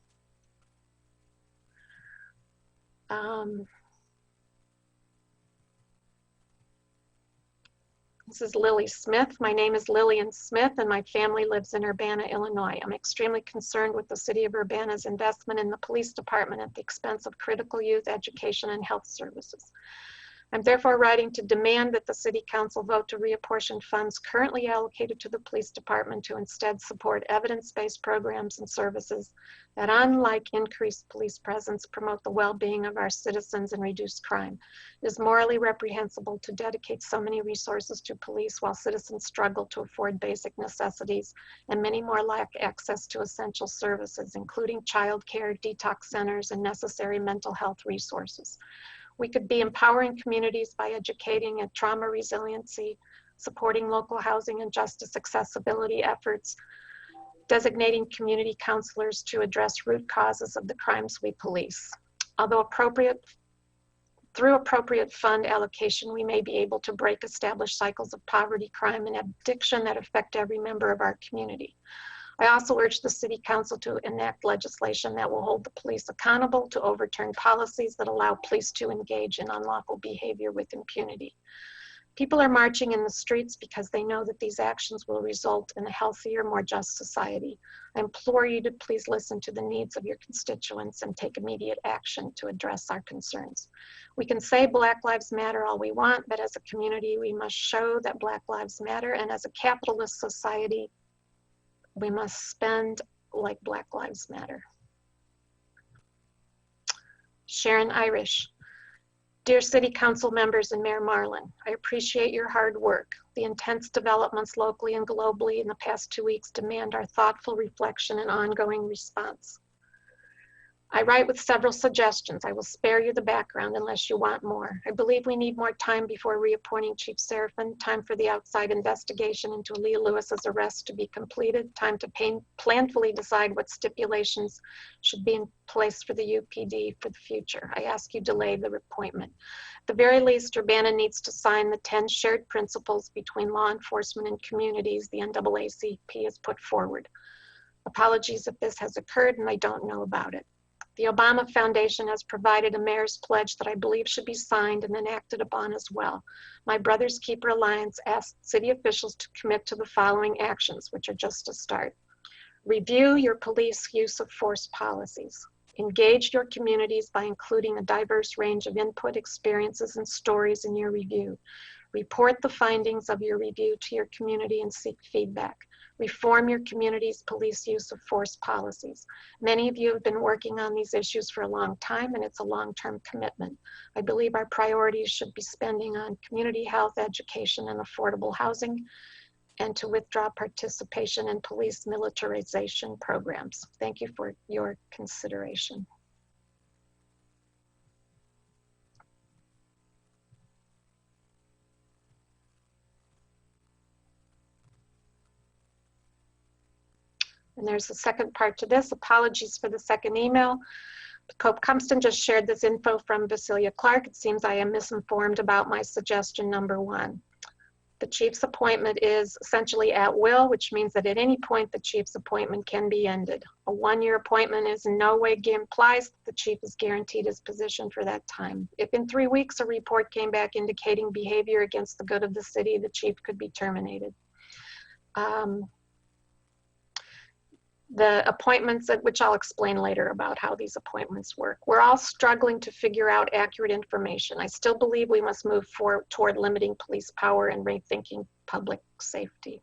This is Lily Smith. My name is Lillian Smith and my family lives in Urbana, Illinois. I'm extremely concerned with the city of Urbana's investment in the police department at the expense of critical youth education and health services. I'm therefore writing to demand that the City Council vote to reapportion funds currently allocated to the police department to instead support evidence-based programs and services that, unlike increased police presence, promote the well-being of our citizens and reduce crime. It is morally reprehensible to dedicate so many resources to police while citizens struggle to afford basic necessities and many more lack access to essential services, including childcare, detox centers, and necessary mental health resources. We could be empowering communities by educating at trauma resiliency, supporting local housing and justice accessibility efforts, designating community counselors to address root causes of the crimes we police. Although through appropriate fund allocation, we may be able to break established cycles of poverty, crime, and addiction that affect every member of our community. I also urge the City Council to enact legislation that will hold the police accountable, to overturn policies that allow police to engage in unlawful behavior with impunity. People are marching in the streets because they know that these actions will result in a healthier, more just society. I implore you to please listen to the needs of your constituents and take immediate action to address our concerns. We can say Black Lives Matter all we want, but as a community, we must show that Black Lives Matter, and as a capitalist society, we must spend like Black Lives Matter. Sharon Irish. Dear City Council members and Mayor Marlin, I appreciate your hard work. The intense developments locally and globally in the past 2 weeks demand our thoughtful reflection and ongoing response. I write with several suggestions. I will spare you the background unless you want more. I believe we need more time before reappointing Chief Seraphin, time for the outside investigation into Aaliyah Lewis's arrest to be completed, time to planfully decide what stipulations should be in place for the UPD for the future. I ask you delay the appointment. At the very least, Urbana needs to sign the 10 shared principles between law enforcement and communities the NAACP has put forward. Apologies if this has occurred and I don't know about it. The Obama Foundation has provided a mayor's pledge that I believe should be signed and enacted upon as well. My Brothers Keeper Alliance asked city officials to commit to the following actions, which are just a start. Review your police use of force policies. Engage your communities by including a diverse range of input, experiences, and stories in your review. Report the findings of your review to your community and seek feedback. Reform your community's police use of force policies. Many of you have been working on these issues for a long time, and it's a long-term commitment. I believe our priorities should be spending on community health, education, and affordable housing, and to withdraw participation in police militarization programs. Thank you for your consideration. And there's the second part to this. Apologies for the second email. Cope Compton just shared this info from Vasilia Clark. It seems I am misinformed about my suggestion number 1. The chief's appointment is essentially at will, which means that at any point the chief's appointment can be ended. A 1-year appointment is in no way implies that the chief is guaranteed his position for that time. If in 3 weeks a report came back indicating behavior against the good of the city, the chief could be terminated. The appointments, which I'll explain later about how these appointments work. We're all struggling to figure out accurate information. I still believe we must move forward toward limiting police power and rethinking public safety.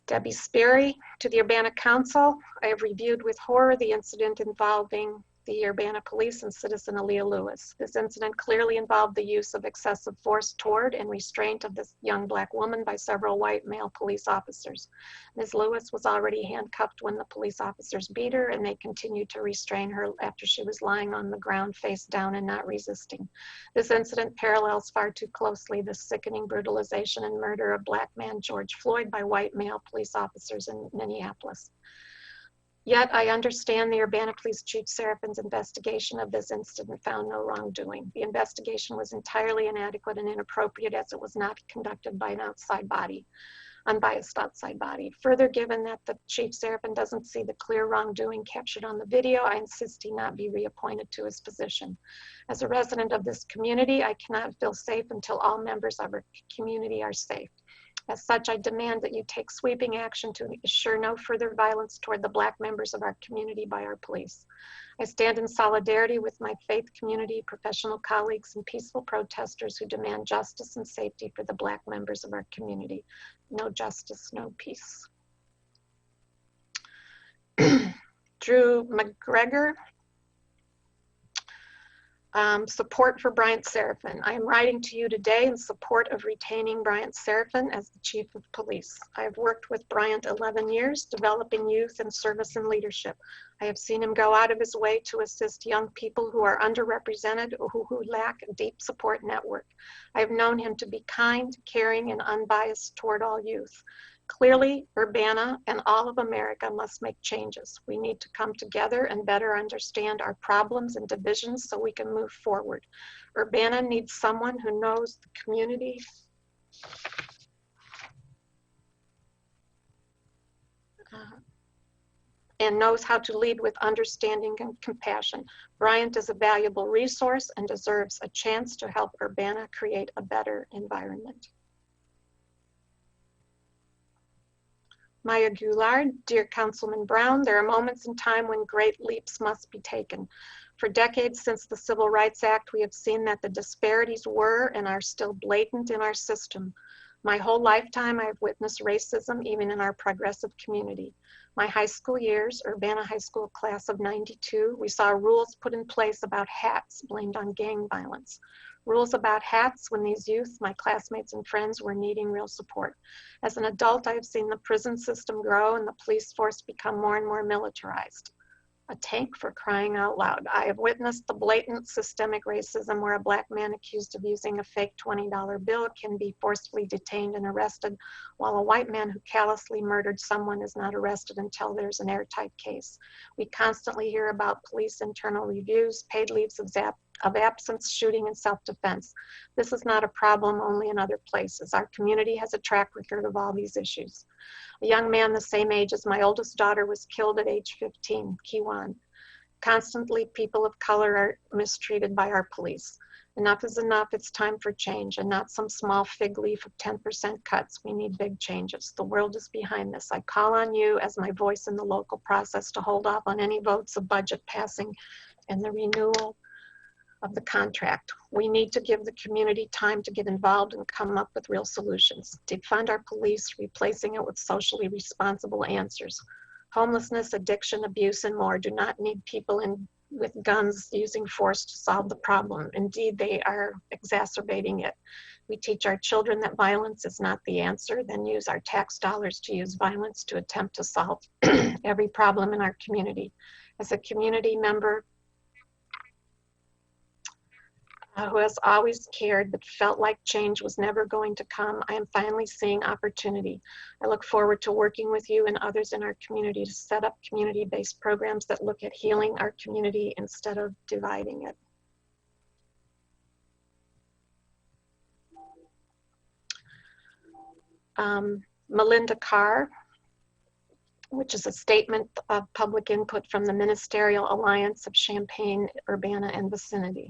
Debbie Sperry. To the Urbana Council, I have reviewed with horror the incident involving the Urbana police and citizen Aaliyah Lewis. This incident clearly involved the use of excessive force toward and restraint of this young Black woman by several white male police officers. Ms. Lewis was already handcuffed when the police officers beat her, and they continued to restrain her after she was lying on the ground face down and not resisting. This incident parallels far too closely the sickening brutalization and murder of Black man George Floyd by white male police officers in Minneapolis. Yet I understand the Urbana Police Chief Seraphin's investigation of this incident found no wrongdoing. The investigation was entirely inadequate and inappropriate as it was not conducted by an outside body, unbiased outside body. Further, given that the Chief Seraphin doesn't see the clear wrongdoing captured on the video, I insist he not be reappointed to his position. As a resident of this community, I cannot feel safe until all members of our community are safe. As such, I demand that you take sweeping action to ensure no further violence toward the Black members of our community by our police. I stand in solidarity with my faith community, professional colleagues, and peaceful protesters who demand justice and safety for the Black members of our community. No justice, no peace. Drew McGregor. Support for Bryant Seraphin. I am writing to you today in support of retaining Bryant Seraphin as the Chief of Police. I have worked with Bryant 11 years, developing youth in service and leadership. I have seen him go out of his way to assist young people who are underrepresented or who lack a deep support network. I have known him to be kind, caring, and unbiased toward all youth. Clearly, Urbana and all of America must make changes. We need to come together and better understand our problems and divisions so we can move forward. Urbana needs someone who knows the community and knows how to lead with understanding and compassion. Bryant is a valuable resource and deserves a chance to help Urbana create a better environment. Maya Goulard. Dear Councilman Brown, there are moments in time when great leaps must be taken. For decades since the Civil Rights Act, we have seen that the disparities were and are still blatant in our system. My whole lifetime, I have witnessed racism even in our progressive community. My high school years, Urbana High School class of '92, we saw rules put in place about hats blamed on gang violence. Rules about hats when these youth, my classmates and friends, were needing real support. As an adult, I have seen the prison system grow and the police force become more and more militarized. A tank, for crying out loud. I have witnessed the blatant systemic racism where a Black man accused of using a fake $20 bill can be forcefully detained and arrested, while a white man who callously murdered someone is not arrested until there's an airtight case. We constantly hear about police internal reviews, paid leaves of absence, shooting, and self-defense. This is not a problem only in other places. Our community has a track record of all these issues. A young man the same age as my oldest daughter was killed at age 15, Kiwan. Constantly, people of color are mistreated by our police. Enough is enough. It's time for change, and not some small fig leaf of 10% cuts. We need big changes. The world is behind this. I call on you as my voice in the local process to hold off on any votes of budget passing and the renewal of the contract. We need to give the community time to get involved and come up with real solutions. Defund our police, replacing it with socially responsible answers. Homelessness, addiction, abuse, and more do not need people with guns using force to solve the problem. Indeed, they are exacerbating it. We teach our children that violence is not the answer, then use our tax dollars to use violence to attempt to solve every problem in our community. As a community member who has always cared but felt like change was never going to come, I am finally seeing opportunity. I look forward to working with you and others in our community to set up community-based programs that look at healing our community instead of dividing it. Melinda Carr, which is a statement of public input from the Ministerial Alliance of Champaign, Urbana, and Vicinity.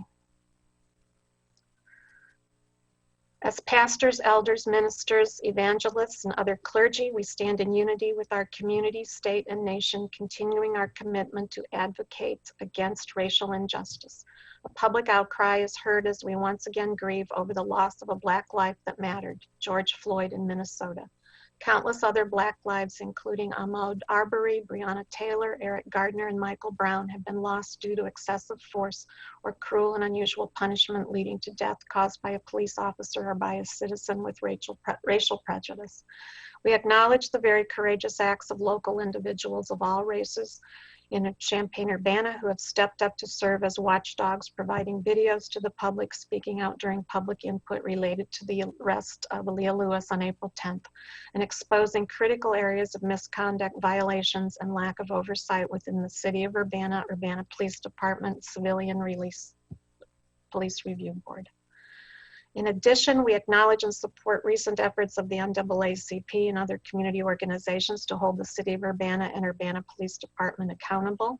As pastors, elders, ministers, evangelists, and other clergy, we stand in unity with our community, state, and nation, continuing our commitment to advocate against racial injustice. A public outcry is heard as we once again grieve over the loss of a Black life that mattered, George Floyd in Minnesota. Countless other Black lives, including Ahmaud Arbery, Breonna Taylor, Eric Gardner, and Michael Brown, have been lost due to excessive force or cruel and unusual punishment leading to death caused by a police officer or by a citizen with racial prejudice. We acknowledge the very courageous acts of local individuals of all races in Champaign-Urbana who have stepped up to serve as watchdogs, providing videos to the public, speaking out during public input related to the arrest of Aaliyah Lewis on April 10th, and exposing critical areas of misconduct, violations, and lack of oversight within the City of Urbana, Urbana Police Department, Civilian Police Review Board. In addition, we acknowledge and support recent efforts of the NAACP and other community organizations to hold the City of Urbana and Urbana Police Department accountable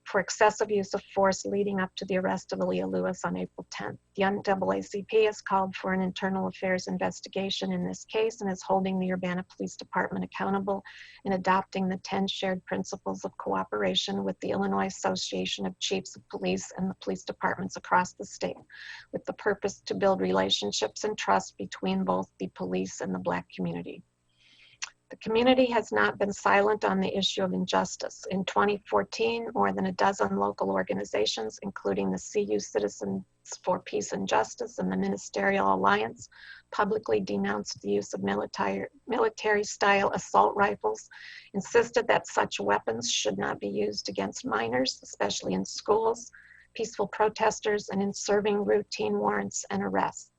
for excessive use of force leading up to the arrest of Aaliyah Lewis on April 10th. The NAACP has called for an internal affairs investigation in this case and is holding the Urbana Police Department accountable in adopting the 10 shared principles of cooperation with the Illinois Association of Chiefs of Police and the police departments across the state, with the purpose to build relationships and trust between both the police and the Black community. The community has not been silent on the issue of injustice. In 2014, more than a dozen local organizations, including the CU Citizens for Peace and Justice and the Ministerial Alliance, publicly denounced the use of military-style assault rifles, insisted that such weapons should not be used against minors, especially in schools, peaceful protesters, and in serving routine warrants and arrests.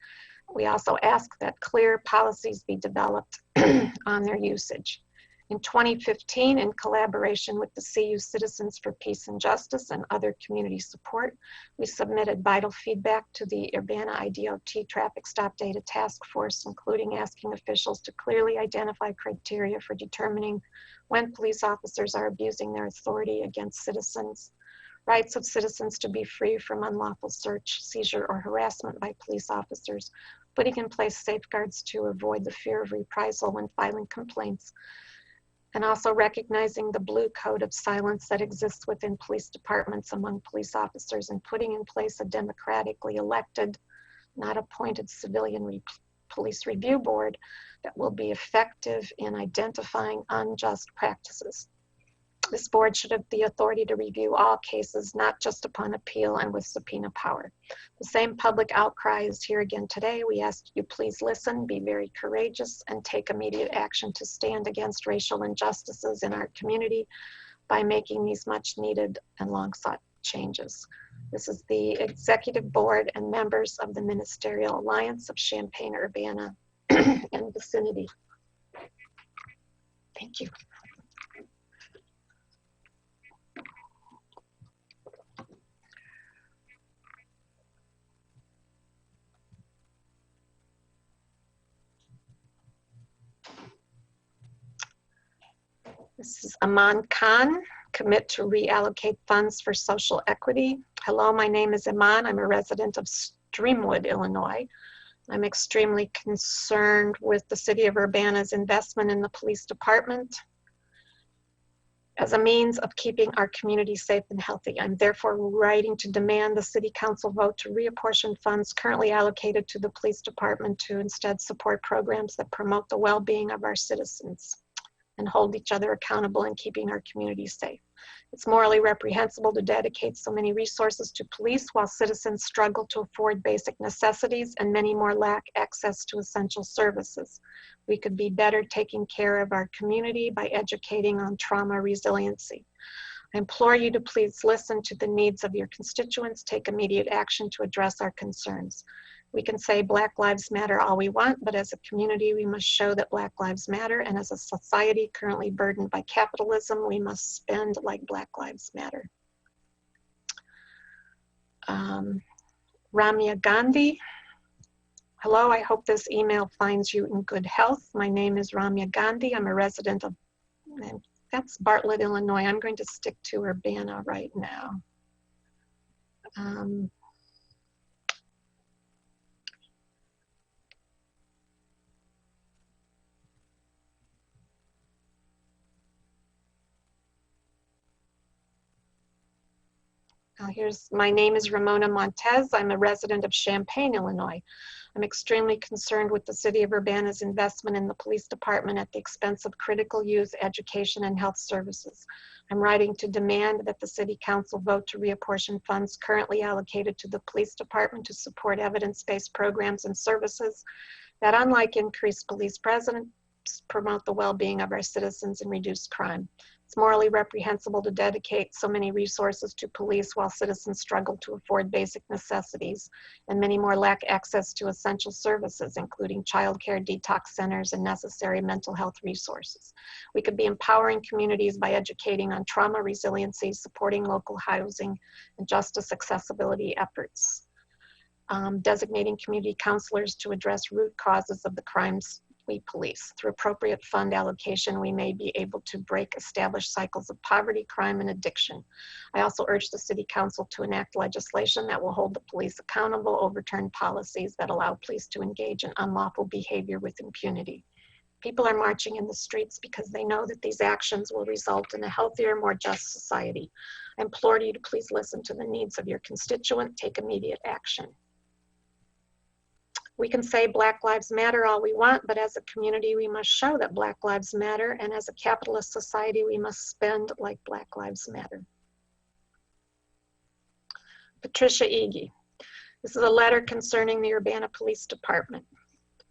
We also ask that clear policies be developed on their usage. In 2015, in collaboration with the CU Citizens for Peace and Justice and other community support, we submitted vital feedback to the Urbana IDOT Traffic Stop Data Task Force, including asking officials to clearly identify criteria for determining when police officers are abusing their authority against citizens, rights of citizens to be free from unlawful search, seizure, or harassment by police officers, putting in place safeguards to avoid the fear of reprisal when filing complaints, and also recognizing the blue code of silence that exists within police departments among police officers and putting in place a democratically elected, not appointed civilian police review board that will be effective in identifying unjust practices. This board should have the authority to review all cases, not just upon appeal and with subpoena power. The same public outcry is here again today. We ask you please listen, be very courageous, and take immediate action to stand against racial injustices in our community by making these much needed and long sought changes. This is the executive board and members of the Ministerial Alliance of Champaign-Urbana and vicinity. Thank you. This is Aman Khan, commit to reallocate funds for social equity. Hello, my name is Aman. I'm a resident of Streamwood, Illinois. I'm extremely concerned with the City of Urbana's investment in the police department as a means of keeping our community safe and healthy. I'm therefore writing to demand the City Council vote to reapportion funds currently allocated to the police department to instead support programs that promote the well-being of our citizens and hold each other accountable in keeping our community safe. It's morally reprehensible to dedicate so many resources to police while citizens struggle to afford basic necessities and many more lack access to essential services. We could be better taking care of our community by educating on trauma resiliency. I implore you to please listen to the needs of your constituents, take immediate action to address our concerns. We can say Black Lives Matter all we want, but as a community, we must show that Black Lives Matter, and as a society currently burdened by capitalism, we must spend like Black Lives Matter. Ramya Gandhi. Hello, I hope this email finds you in good health. My name is Ramya Gandhi. I'm a resident of, that's Bartlett, Illinois. I'm going to stick to Urbana right now. My name is Ramona Montez. I'm a resident of Champaign, Illinois. I'm extremely concerned with the City of Urbana's investment in the police department at the expense of critical youth education and health services. I'm writing to demand that the City Council vote to reapportion funds currently allocated to the police department to support evidence-based programs and services that, unlike increased police presence, promote the well-being of our citizens and reduce crime. It's morally reprehensible to dedicate so many resources to police while citizens struggle to afford basic necessities, and many more lack access to essential services, including childcare, detox centers, and necessary mental health resources. We could be empowering communities by educating on trauma resiliency, supporting local housing, and justice accessibility efforts. Designating community counselors to address root causes of the crimes we police. Through appropriate fund allocation, we may be able to break established cycles of poverty, crime, and addiction. I also urge the City Council to enact legislation that will hold the police accountable, overturn policies that allow police to engage in unlawful behavior with impunity. People are marching in the streets because they know that these actions will result in a healthier, more just society. I implore you to please listen to the needs of your constituent, take immediate action. We can say Black Lives Matter all we want, but as a community, we must show that Black Lives Matter, and as a capitalist society, we must spend like Black Lives Matter. Patricia Ege. This is a letter concerning the Urbana Police Department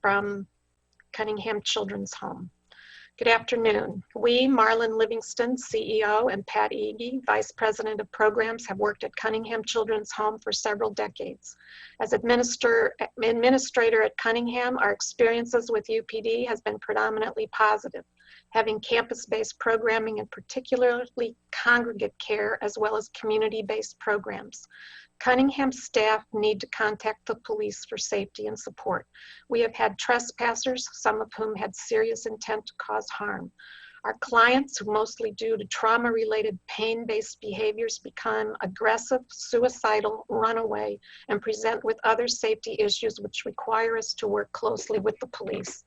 from Cunningham Children's Home. Good afternoon. We, Marlin Livingston, CEO, and Pat Ege, Vice President of Programs, have worked at Cunningham Children's Home for several decades. As administrator at Cunningham, our experiences with UPD has been predominantly positive, having campus-based programming and particularly congregate care, as well as community-based programs. Cunningham staff need to contact the police for safety and support. We have had trespassers, some of whom had serious intent to cause harm. Our clients, who mostly due to trauma-related pain-based behaviors, become aggressive, suicidal, run away, and present with other safety issues which require us to work closely with the police.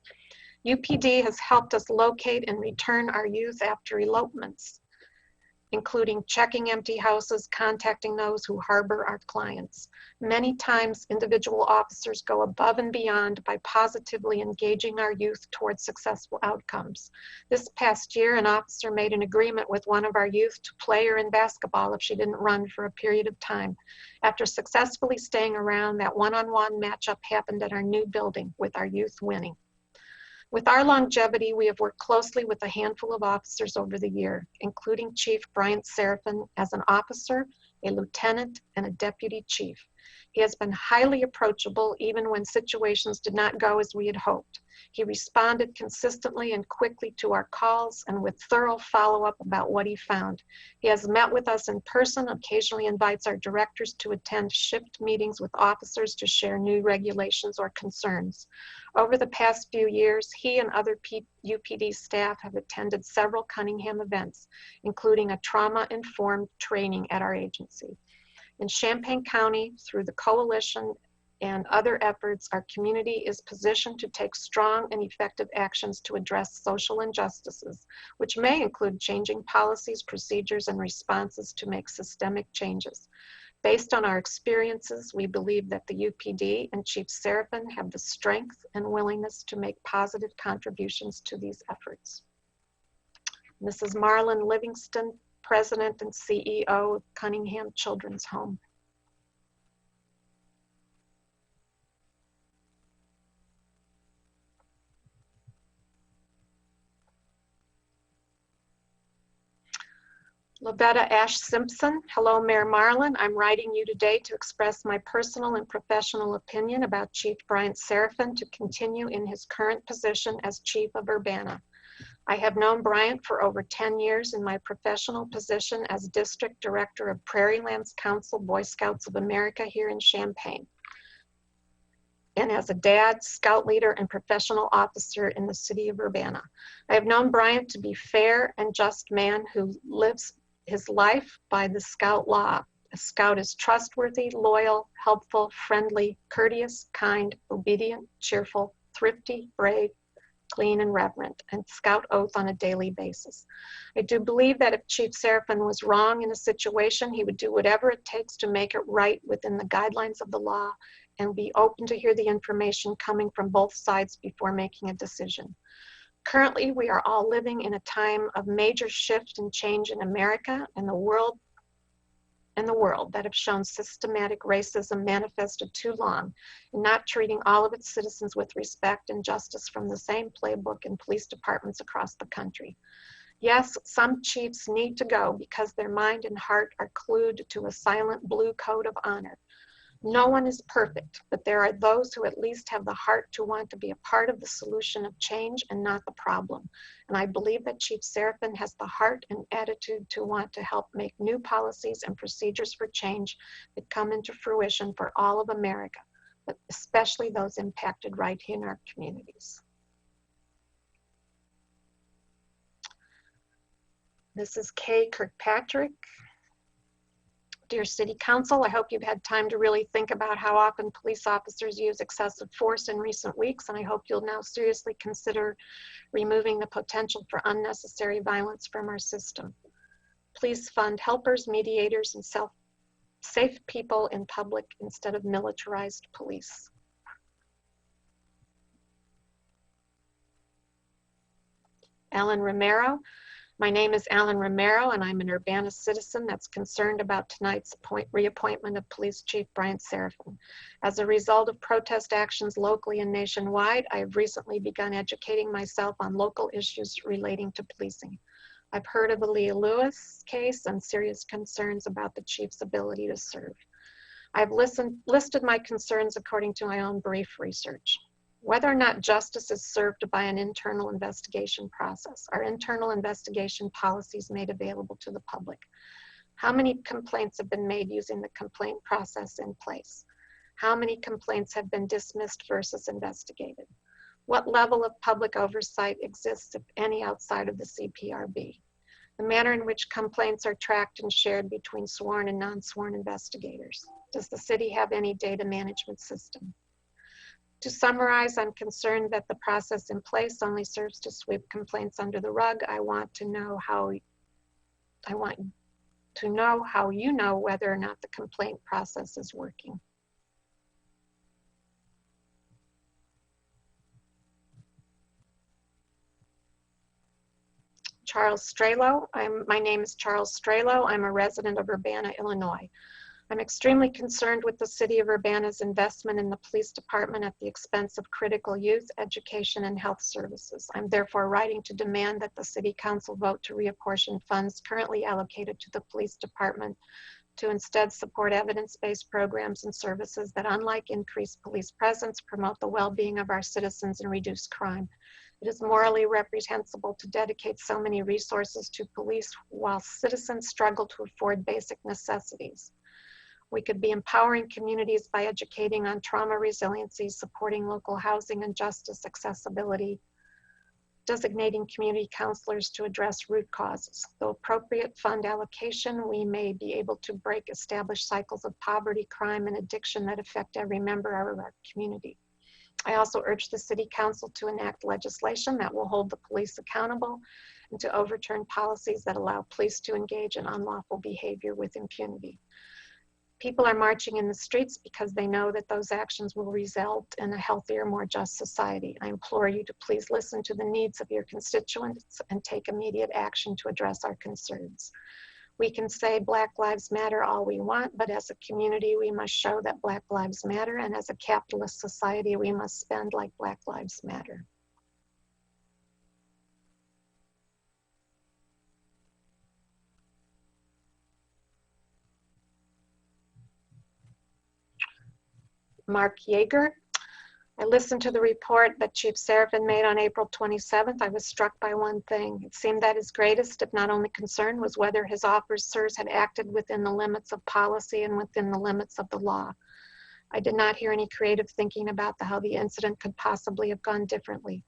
UPD has helped us locate and return our youth after elopements, including checking empty houses, contacting those who harbor our clients. Many times, individual officers go above and beyond by positively engaging our youth towards successful outcomes. This past year, an officer made an agreement with one of our youth to play her in basketball if she didn't run for a period of time. After successfully staying around, that one-on-one matchup happened at our new building, with our youth winning. With our longevity, we have worked closely with a handful of officers over the year, including Chief Bryant Seraphin as an officer, a lieutenant, and a deputy chief. He has been highly approachable even when situations did not go as we had hoped. He responded consistently and quickly to our calls and with thorough follow-up about what he found. He has met with us in person, occasionally invites our directors to attend shift meetings with officers to share new regulations or concerns. Over the past few years, he and other UPD staff have attended several Cunningham events, including a trauma-informed training at our agency. In Champaign County, through the coalition and other efforts, our community is positioned to take strong and effective actions to address social injustices, which may include changing policies, procedures, and responses to make systemic changes. Based on our experiences, we believe that the UPD and Chief Seraphin have the strength and willingness to make positive contributions to these efforts. Mrs. Marlin Livingston, President and CEO of Cunningham Children's Home. Lavetta Ash Simpson. Hello, Mayor Marlin. I'm writing you today to express my personal and professional opinion about Chief Bryant Seraphin to continue in his current position as Chief of Urbana. I have known Bryant for over 10 years in my professional position as District Director of Prairie Lands Council Boy Scouts of America here in Champaign, and as a dad, scout leader, and professional officer in the city of Urbana. I have known Bryant to be a fair and just man who lives his life by the Scout law. A Scout is trustworthy, loyal, helpful, friendly, courteous, kind, obedient, cheerful, thrifty, brave, clean, and reverent, and Scout oath on a daily basis. I do believe that if Chief Seraphin was wrong in a situation, he would do whatever it takes to make it right within the guidelines of the law and be open to hear the information coming from both sides before making a decision. Currently, we are all living in a time of major shift and change in America and the world that have shown systematic racism manifested too long and not treating all of its citizens with respect and justice from the same playbook in police departments across the country. Yes, some chiefs need to go because their mind and heart are glued to a silent blue code of honor. No one is perfect, but there are those who at least have the heart to want to be a part of the solution of change and not the problem. And I believe that Chief Seraphin has the heart and attitude to want to help make new policies and procedures for change that come into fruition for all of America, but especially those impacted right here in our communities. This is Kay Kirkpatrick. Dear City Council, I hope you've had time to really think about how often police officers use excessive force in recent weeks, and I hope you'll now seriously consider removing the potential for unnecessary violence from our system. Please fund helpers, mediators, and safe people in public instead of militarized police. Alan Romero. My name is Alan Romero, and I'm an Urbana citizen that's concerned about tonight's reappointment of Police Chief Brian Seraphin. As a result of protest actions locally and nationwide, I have recently begun educating myself on local issues relating to policing. I've heard of the Leah Lewis case and serious concerns about the chief's ability to serve. I've listed my concerns according to my own brief research. Whether or not justice is served by an internal investigation process. Are internal investigation policies made available to the public? How many complaints have been made using the complaint process in place? How many complaints have been dismissed versus investigated? What level of public oversight exists, if any, outside of the CPRB? The manner in which complaints are tracked and shared between sworn and non-sworn investigators. Does the city have any data management system? To summarize, I'm concerned that the process in place only serves to sweep complaints under the rug. I want to know how you know whether or not the complaint process is working. Charles Strehlow. My name is Charles Strehlow. I'm a resident of Urbana, Illinois. I'm extremely concerned with the city of Urbana's investment in the police department at the expense of critical youth, education, and health services. I'm therefore writing to demand that the city council vote to reapportion funds currently allocated to the police department to instead support evidence-based programs and services that, unlike increased police presence, promote the well-being of our citizens and reduce crime. It is morally reprehensible to dedicate so many resources to police while citizens struggle to afford basic necessities. We could be empowering communities by educating on trauma resiliency, supporting local housing and justice accessibility, designating community counselors to address root causes. Through appropriate fund allocation, we may be able to break established cycles of poverty, crime, and addiction that affect every member of our community. I also urge the City Council to enact legislation that will hold the police accountable and to overturn policies that allow police to engage in unlawful behavior with impunity. People are marching in the streets because they know that those actions will result in a healthier, more just society. I implore you to please listen to the needs of your constituents and take immediate action to address our concerns. We can say Black Lives Matter all we want, but as a community, we must show that Black Lives Matter, and as a capitalist society, we must spend like Black Lives Matter. Mark Yeager. I listened to the report that Chief Seraphin made on April 27th. I was struck by one thing. It seemed that his greatest, if not only concern, was whether his officers had acted within the limits of policy and within the limits of the law. I did not hear any creative thinking about how the incident could possibly have gone differently.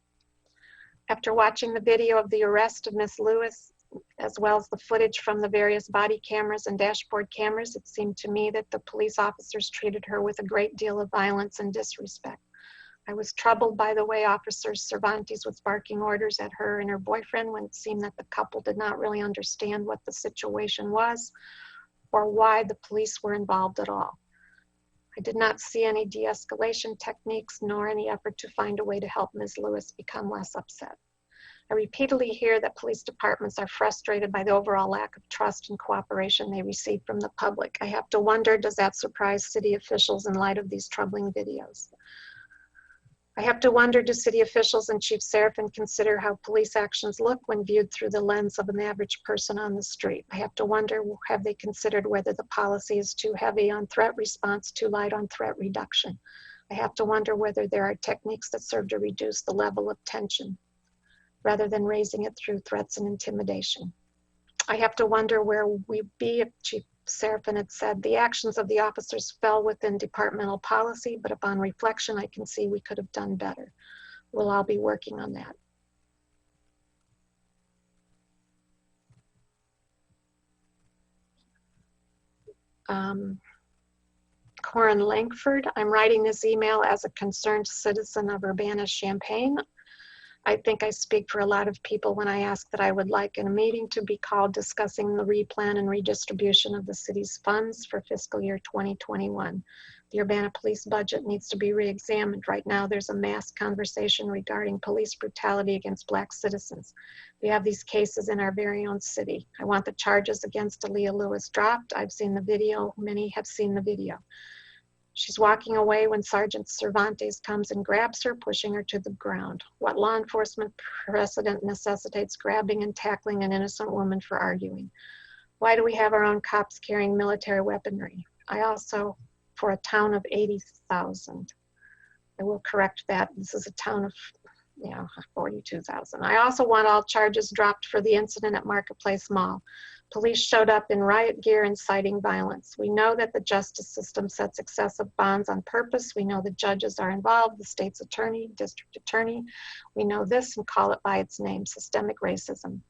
After watching the video of the arrest of Ms. Lewis, as well as the footage from the various body cameras and dashboard cameras, it seemed to me that the police officers treated her with a great deal of violence and disrespect. I was troubled by the way Officer Cervantes was barking orders at her and her boyfriend when it seemed that the couple did not really understand what the situation was or why the police were involved at all. I did not see any de-escalation techniques nor any effort to find a way to help Ms. Lewis become less upset. I repeatedly hear that police departments are frustrated by the overall lack of trust and cooperation they receive from the public. I have to wonder, does that surprise city officials in light of these troubling videos? I have to wonder, do city officials and Chief Serafin consider how police actions look when viewed through the lens of an average person on the street? I have to wonder, have they considered whether the policy is too heavy on threat response, too light on threat reduction? I have to wonder whether there are techniques that serve to reduce the level of tension rather than raising it through threats and intimidation. I have to wonder where we'd be if Chief Serafin had said the actions of the officers fell within departmental policy, but upon reflection, I can see we could have done better. We'll all be working on that. Corin Langford, I'm writing this email as a concerned citizen of Urbana-Champaign. I think I speak for a lot of people when I ask that I would like a meeting to be called discussing the replan and redistribution of the city's funds for fiscal year 2021. The Urbana police budget needs to be re-examined. Right now, there's a mass conversation regarding police brutality against Black citizens. We have these cases in our very own city. I want the charges against Aaliyah Lewis dropped. I've seen the video. Many have seen the video. She's walking away when Sergeant Cervantes comes and grabs her, pushing her to the ground. What law enforcement precedent necessitates grabbing and tackling an innocent woman for arguing? Why do we have our own cops carrying military weaponry? I also, for a town of 80,000, I will correct that. This is a town of 42,000. I also want all charges dropped for the incident at Marketplace Mall. Police showed up in riot gear inciting violence. We know that the justice system sets excessive bonds on purpose. We know the judges are involved, the state's attorney, district attorney. We know this and call it by its name, systemic racism.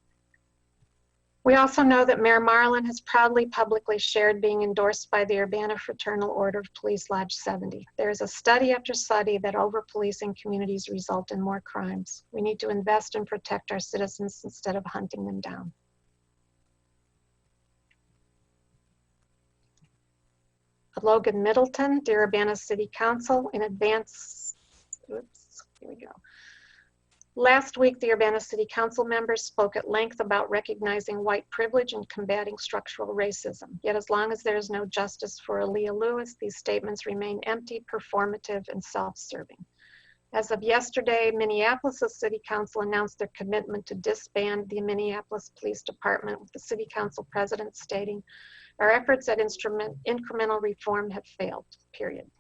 We also know that Mayor Marlin has proudly publicly shared being endorsed by the Urbana Fraternal Order of Police Lodge 70. There is a study after study that over-policing communities result in more crimes. We need to invest and protect our citizens instead of hunting them down. Logan Middleton, dear Urbana City Council, in advance, here we go. Last week, the Urbana City Council members spoke at length about recognizing white privilege and combating structural racism. Yet as long as there is no justice for Aaliyah Lewis, these statements remain empty, performative, and self-serving. As of yesterday, Minneapolis City Council announced their commitment to disband the Minneapolis Police Department, with the City Council President stating, "Our efforts at incremental reform have failed, period."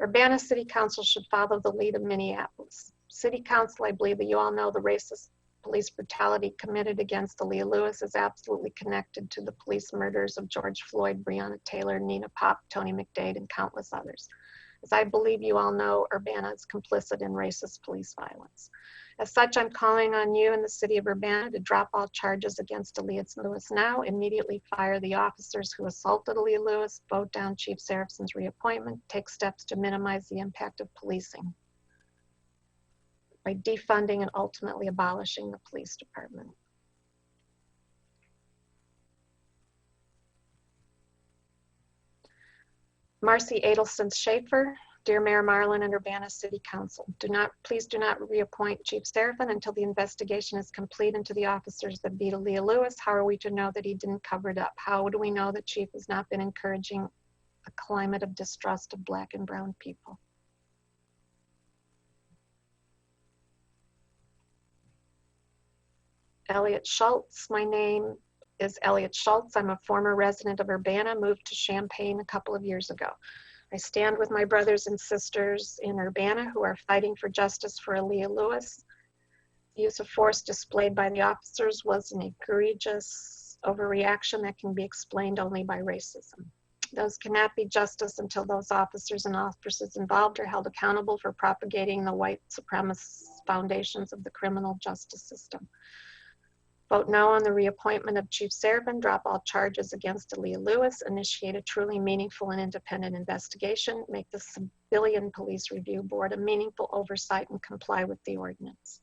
Urbana City Council should follow the lead of Minneapolis. City Council, I believe that you all know the racist police brutality committed against Aaliyah Lewis is absolutely connected to the police murders of George Floyd, Breonna Taylor, Nina Pop, Tony McDade, and countless others. As I believe you all know, Urbana is complicit in racist police violence. As such, I'm calling on you in the city of Urbana to drop all charges against Aaliyah Lewis now, immediately fire the officers who assaulted Aaliyah Lewis, vote down Chief Serafin's reappointment, take steps to minimize the impact of policing by defunding and ultimately abolishing the police department. Marcy Adelson Schaefer, dear Mayor Marlin and Urbana City Council, please do not reappoint Chief Serafin until the investigation is complete into the officers that beat Aaliyah Lewis. How are we to know that he didn't cover it up? How do we know that Chief has not been encouraging a climate of distrust of Black and brown people? Elliot Schultz, my name is Elliot Schultz. I'm a former resident of Urbana, moved to Champaign a couple of years ago. I stand with my brothers and sisters in Urbana who are fighting for justice for Aaliyah Lewis. The use of force displayed by the officers was an egregious overreaction that can be explained only by racism. Those cannot be justice until those officers and officers involved are held accountable for propagating the white supremacist foundations of the criminal justice system. Vote no on the reappointment of Chief Serafin, drop all charges against Aaliyah Lewis, initiate a truly meaningful and independent investigation, make the Civilian Police Review Board a meaningful oversight, and comply with the ordinance.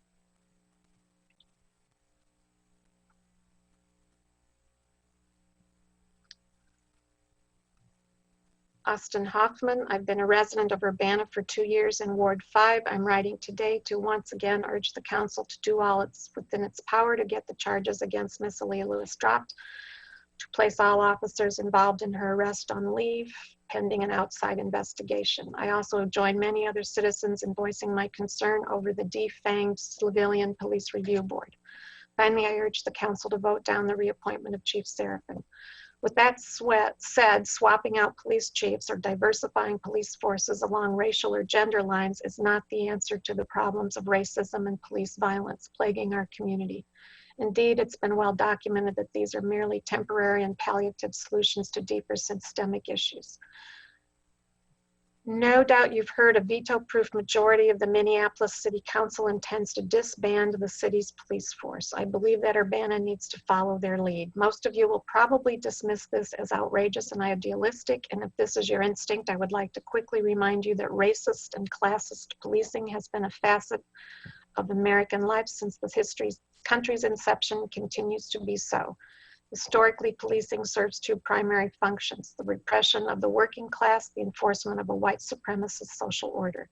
Austin Hoffman. I've been a resident of Urbana for 2 years in Ward 5. I'm writing today to once again urge the council to do all it's within its power to get the charges against Miss Aaliyah Lewis dropped, to place all officers involved in her arrest on leave, pending an outside investigation. I also join many other citizens in voicing my concern over the defanged Civilian Police Review Board. Finally, I urge the council to vote down the reappointment of Chief Seraphin. With that said, swapping out police chiefs or diversifying police forces along racial or gender lines is not the answer to the problems of racism and police violence plaguing our community. Indeed, it's been well documented that these are merely temporary and palliative solutions to deeper systemic issues. No doubt you've heard a veto-proof majority of the Minneapolis City Council intends to disband the city's police force. I believe that Urbana needs to follow their lead. Most of you will probably dismiss this as outrageous and idealistic, and if this is your instinct, I would like to quickly remind you that racist and classist policing has been a facet of American life since the country's inception, continues to be so. Historically, policing serves two primary functions: the repression of the working class, the enforcement of a white supremacist social order.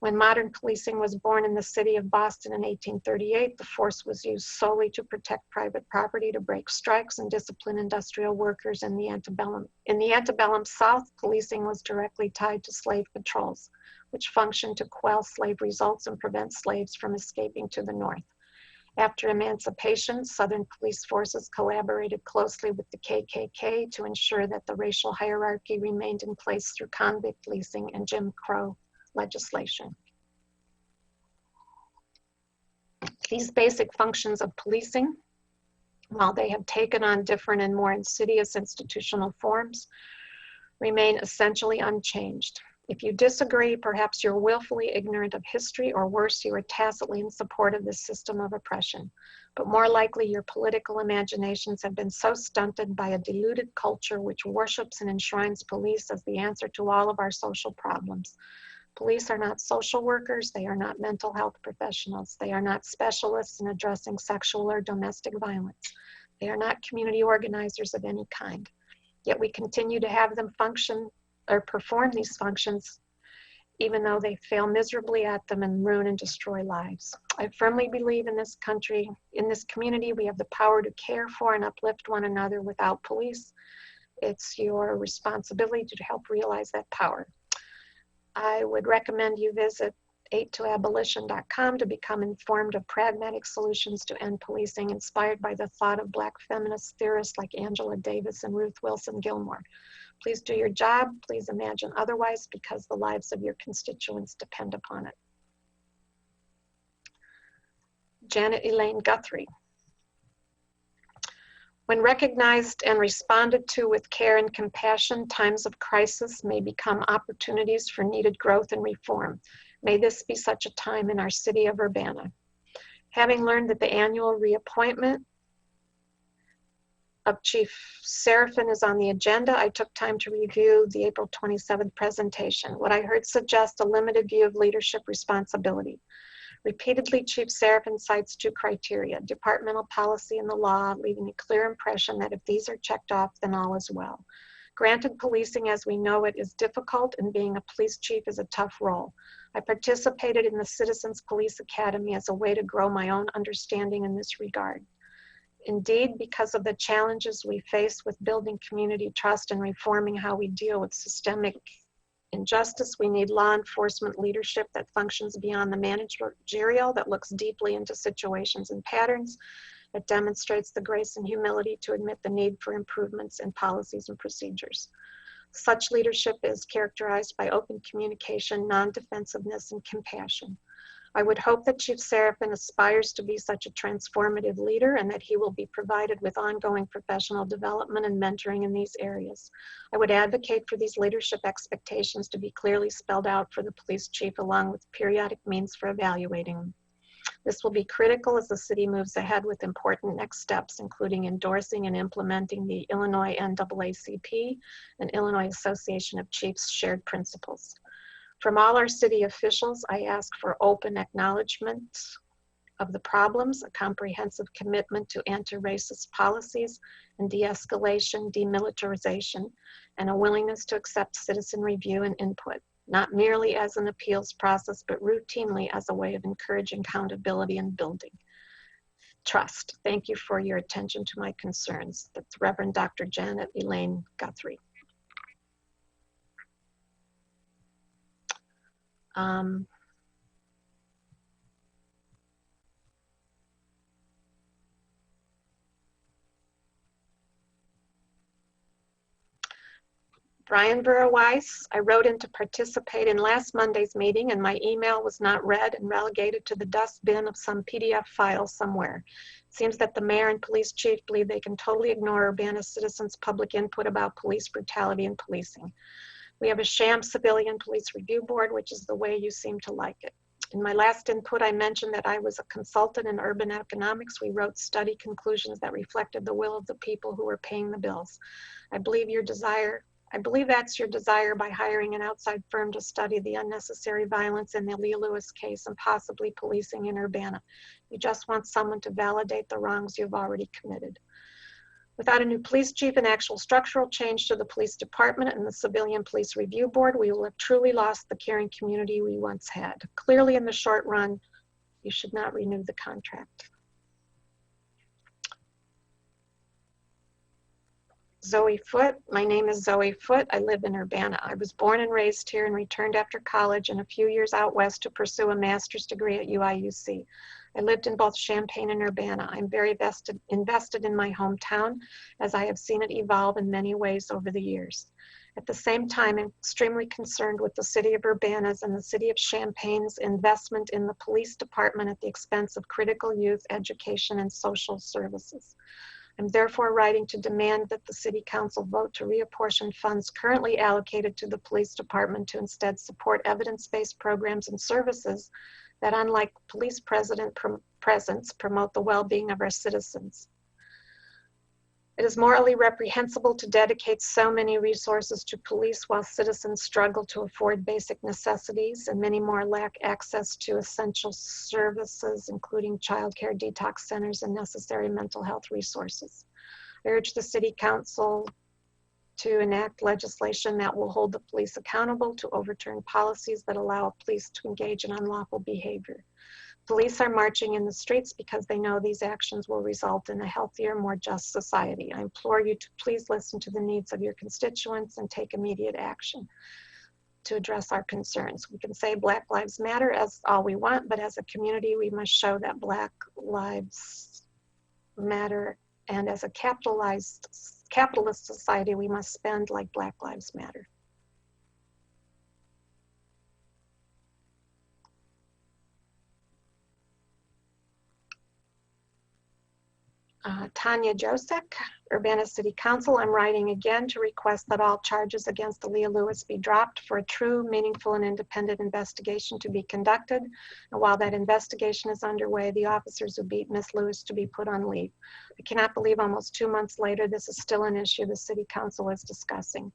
When modern policing was born in the city of Boston in 1838, the force was used solely to protect private property, to break strikes and discipline industrial workers in the antebellum. In the antebellum South, policing was directly tied to slave patrols, which functioned to quell slave revolts and prevent slaves from escaping to the North. After emancipation, Southern police forces collaborated closely with the KKK to ensure that the racial hierarchy remained in place through convict leasing and Jim Crow legislation. These basic functions of policing, while they have taken on different and more insidious institutional forms, remain essentially unchanged. If you disagree, perhaps you're willfully ignorant of history, or worse, you are tacitly in support of this system of oppression. But more likely, your political imaginations have been so stunted by a deluded culture which worships and enshrines police as the answer to all of our social problems. Police are not social workers. They are not mental health professionals. They are not specialists in addressing sexual or domestic violence. They are not community organizers of any kind. Yet we continue to have them function or perform these functions, even though they fail miserably at them and ruin and destroy lives. I firmly believe in this country, in this community, we have the power to care for and uplift one another without police. It's your responsibility to help realize that power. I would recommend you visit 8toabolition.com to become informed of pragmatic solutions to end policing, inspired by the thought of Black feminist theorists like Angela Davis and Ruth Wilson Gilmore. Please do your job. Please imagine otherwise, because the lives of your constituents depend upon it. Janet Elaine Guthrie. When recognized and responded to with care and compassion, times of crisis may become opportunities for needed growth and reform. May this be such a time in our city of Urbana. Having learned that the annual reappointment of Chief Seraphin is on the agenda, I took time to review the April 27th presentation. What I heard suggests a limited view of leadership responsibility. Repeatedly, Chief Seraphin cites two criteria: departmental policy and the law, leaving a clear impression that if these are checked off, then all is well. Granted, policing as we know it is difficult, and being a police chief is a tough role. I participated in the Citizens Police Academy as a way to grow my own understanding in this regard. Indeed, because of the challenges we face with building community trust and reforming how we deal with systemic injustice, we need law enforcement leadership that functions beyond the managerial, that looks deeply into situations and patterns, that demonstrates the grace and humility to admit the need for improvements in policies and procedures. Such leadership is characterized by open communication, non-defensiveness, and compassion. I would hope that Chief Seraphin aspires to be such a transformative leader, and that he will be provided with ongoing professional development and mentoring in these areas. I would advocate for these leadership expectations to be clearly spelled out for the police chief, along with periodic means for evaluating them. This will be critical as the city moves ahead with important next steps, including endorsing and implementing the Illinois NAACP and Illinois Association of Chiefs shared principles. From all our city officials, I ask for open acknowledgement of the problems, a comprehensive commitment to anti-racist policies and de-escalation, demilitarization, and a willingness to accept citizen review and input, not merely as an appeals process, but routinely as a way of encouraging accountability and building trust. Thank you for your attention to my concerns. That's Reverend Dr. Janet Elaine Guthrie. Brian Burrow-Weiss, I wrote in to participate in last Monday's meeting and my email was not read and relegated to the dustbin of some PDF file somewhere. It seems that the mayor and police chief believe they can totally ignore Urbana citizens' public input about police brutality and policing. We have a sham civilian police review board, which is the way you seem to like it. In my last input, I mentioned that I was a consultant in urban economics. We wrote study conclusions that reflected the will of the people who were paying the bills. I believe that's your desire by hiring an outside firm to study the unnecessary violence in the Leah Lewis case and possibly policing in Urbana. You just want someone to validate the wrongs you've already committed. Without a new police chief and actual structural change to the police department and the civilian police review board, we will have truly lost the caring community we once had. Clearly, in the short run, you should not renew the contract. Zoe Foote. My name is Zoe Foote. I live in Urbana. I was born and raised here and returned after college and a few years out west to pursue a master's degree at UIUC. I lived in both Champaign and Urbana. I'm very invested in my hometown as I have seen it evolve in many ways over the years. At the same time, I'm extremely concerned with the city of Urbana's and the city of Champaign's investment in the police department at the expense of critical youth education and social services. I'm therefore writing to demand that the City Council vote to reapportion funds currently allocated to the police department to instead support evidence-based programs and services that, unlike police presence, promote the well-being of our citizens. It is morally reprehensible to dedicate so many resources to police while citizens struggle to afford basic necessities and many more lack access to essential services, including childcare, detox centers, and necessary mental health resources. I urge the City Council to enact legislation that will hold the police accountable, to overturn policies that allow police to engage in unlawful behavior. Police are marching in the streets because they know these actions will result in a healthier, more just society. I implore you to please listen to the needs of your constituents and take immediate action to address our concerns. We can say Black Lives Matter as all we want, but as a community, we must show that Black lives matter, and as a capitalist society, we must spend like Black Lives Matter. Tanya Josek, Urbana City Council. I'm writing again to request that all charges against Leah Lewis be dropped for a true, meaningful, and independent investigation to be conducted. And while that investigation is underway, the officers who beat Miss Lewis to be put on leave. I cannot believe almost 2 months later, this is still an issue the City Council is discussing.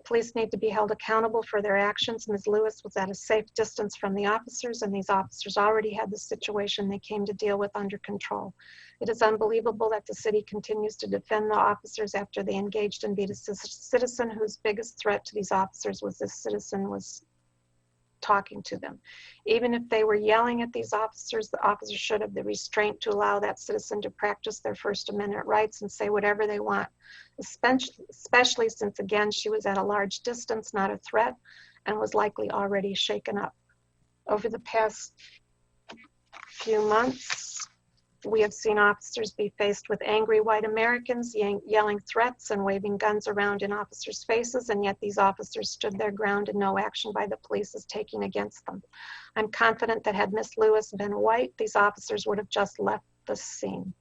Police need to be held accountable for their actions. Ms. Lewis was at a safe distance from the officers, and these officers already had the situation they came to deal with under control. It is unbelievable that the city continues to defend the officers after they engaged and beat a citizen whose biggest threat to these officers was this citizen was talking to them. Even if they were yelling at these officers, the officers should have the restraint to allow that citizen to practice their First Amendment rights and say whatever they want, especially since, again, she was at a large distance, not a threat, and was likely already shaken up. Over the past few months, we have seen officers be faced with angry white Americans yelling threats and waving guns around in officers' faces, and yet these officers stood their ground and no action by the police is taken against them. I'm confident that had Miss Lewis been white, these officers would have just left the scene.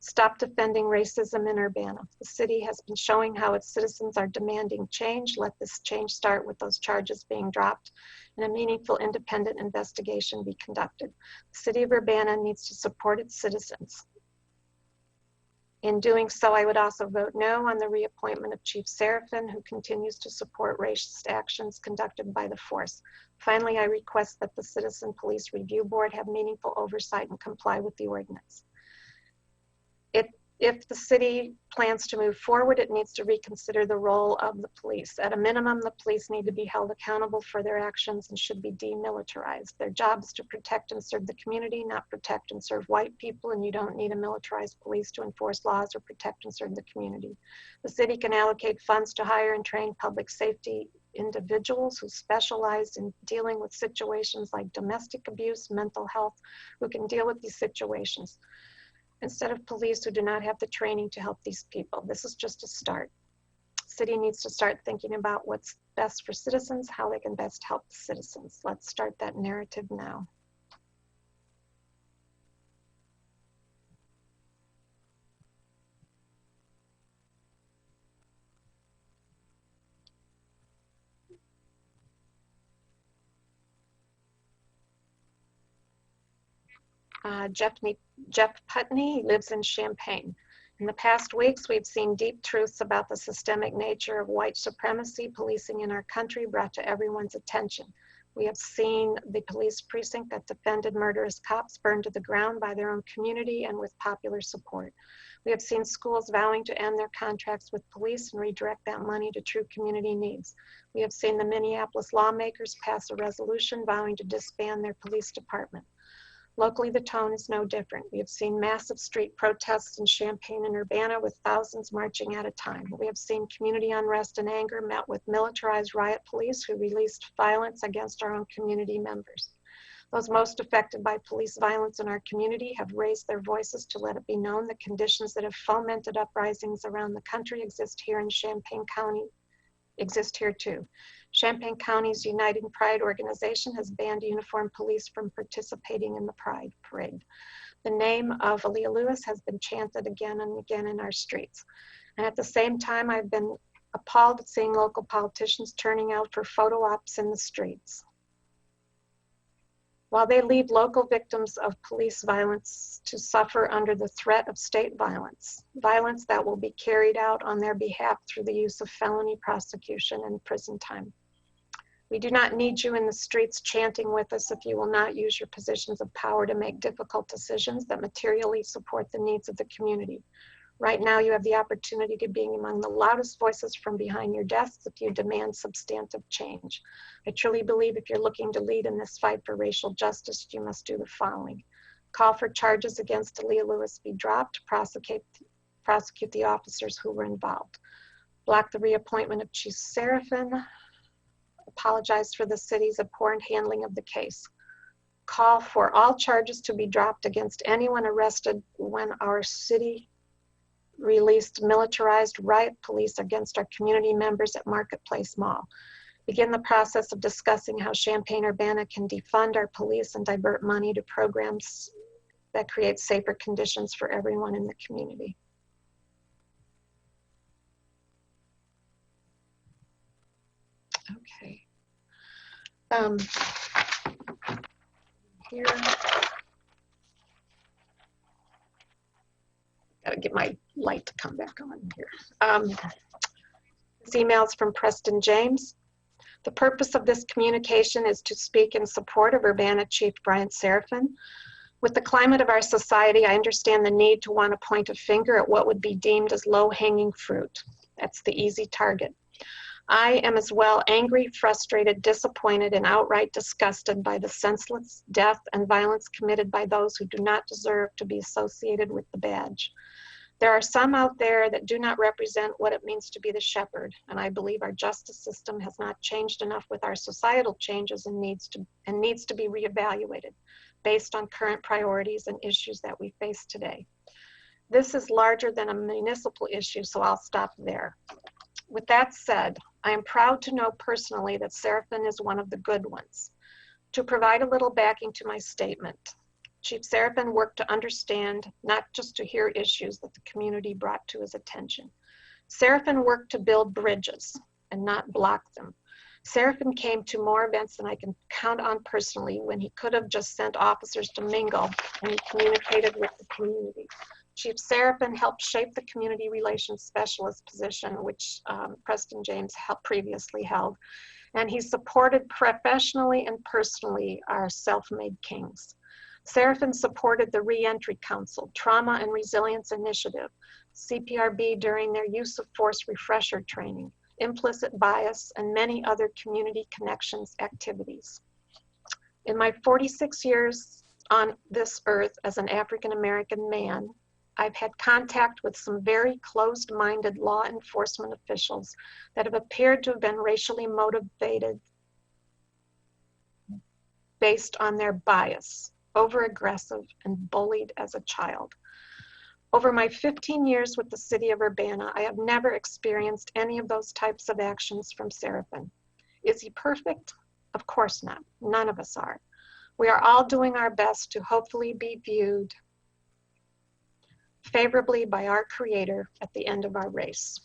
Stop defending racism in Urbana. The city has been showing how its citizens are demanding change. Let this change start with those charges being dropped and a meaningful independent investigation be conducted. The city of Urbana needs to support its citizens. In doing so, I would also vote no on the reappointment of Chief Seraphin, who continues to support racist actions conducted by the force. Finally, I request that the Citizen Police Review Board have meaningful oversight and comply with the ordinance. If the city plans to move forward, it needs to reconsider the role of the police. At a minimum, the police need to be held accountable for their actions and should be demilitarized. Their job is to protect and serve the community, not protect and serve white people, and you don't need a militarized police to enforce laws or protect and serve the community. The city can allocate funds to hire and train public safety individuals who specialize in dealing with situations like domestic abuse, mental health, who can deal with these situations, instead of police who do not have the training to help these people. This is just a start. City needs to start thinking about what's best for citizens, how they can best help the citizens. Let's start that narrative now. Jeff Putney lives in Champaign. In the past weeks, we've seen deep truths about the systemic nature of white supremacy policing in our country brought to everyone's attention. We have seen the police precinct that defended murderous cops burned to the ground by their own community and with popular support. We have seen schools vowing to end their contracts with police and redirect that money to true community needs. We have seen the Minneapolis lawmakers pass a resolution vowing to disband their police department. Locally, the tone is no different. We have seen massive street protests in Champaign and Urbana with thousands marching at a time. We have seen community unrest and anger met with militarized riot police who released violence against our own community members. Those most affected by police violence in our community have raised their voices to let it be known the conditions that have fomented uprisings around the country exist here in Champaign County, exist here too. Champaign County's Uniting Pride organization has banned uniformed police from participating in the Pride Parade. The name of Aaliyah Lewis has been chanted again and again in our streets. And at the same time, I've been appalled at seeing local politicians turning out for photo ops in the streets, while they leave local victims of police violence to suffer under the threat of state violence, violence that will be carried out on their behalf through the use of felony prosecution and prison time. We do not need you in the streets chanting with us if you will not use your positions of power to make difficult decisions that materially support the needs of the community. Right now, you have the opportunity to be among the loudest voices from behind your desks if you demand substantive change. I truly believe if you're looking to lead in this fight for racial justice, you must do the following. Call for charges against Aaliyah Lewis be dropped, prosecute the officers who were involved. Block the reappointment of Chief Seraphin. Apologize for the city's abhorrent handling of the case. Call for all charges to be dropped against anyone arrested when our city released militarized riot police against our community members at Marketplace Mall. Begin the process of discussing how Champaign-Urbana can defund our police and divert money to programs that create safer conditions for everyone in the community. Okay. Here. Gotta get my light to come back on here. This email's from Preston James. The purpose of this communication is to speak in support of Urbana Chief Brian Seraphin. With the climate of our society, I understand the need to want to point a finger at what would be deemed as low-hanging fruit. That's the easy target. I am as well angry, frustrated, disappointed, and outright disgusted by the senseless death and violence committed by those who do not deserve to be associated with the badge. There are some out there that do not represent what it means to be the shepherd, and I believe our justice system has not changed enough with our societal changes and needs to be reevaluated based on current priorities and issues that we face today. This is larger than a municipal issue, so I'll stop there. With that said, I am proud to know personally that Seraphin is one of the good ones. To provide a little backing to my statement, Chief Seraphin worked to understand, not just to hear issues that the community brought to his attention. Seraphin worked to build bridges and not block them. Seraphin came to more events than I can count on personally when he could have just sent officers to mingle, and he communicated with the community. Chief Seraphin helped shape the community relations specialist position, which Preston James previously held, and he supported professionally and personally our self-made kings. Seraphin supported the Reentry Council, Trauma and Resilience Initiative, CPRB during their use of force refresher training, implicit bias, and many other community connections activities. In my 46 years on this earth as an African-American man, I've had contact with some very closed-minded law enforcement officials that have appeared to have been racially motivated based on their bias, over-aggressive, and bullied as a child. Over my 15 years with the city of Urbana, I have never experienced any of those types of actions from Seraphin. Is he perfect? Of course not. None of us are. We are all doing our best to hopefully be viewed favorably by our Creator at the end of our race.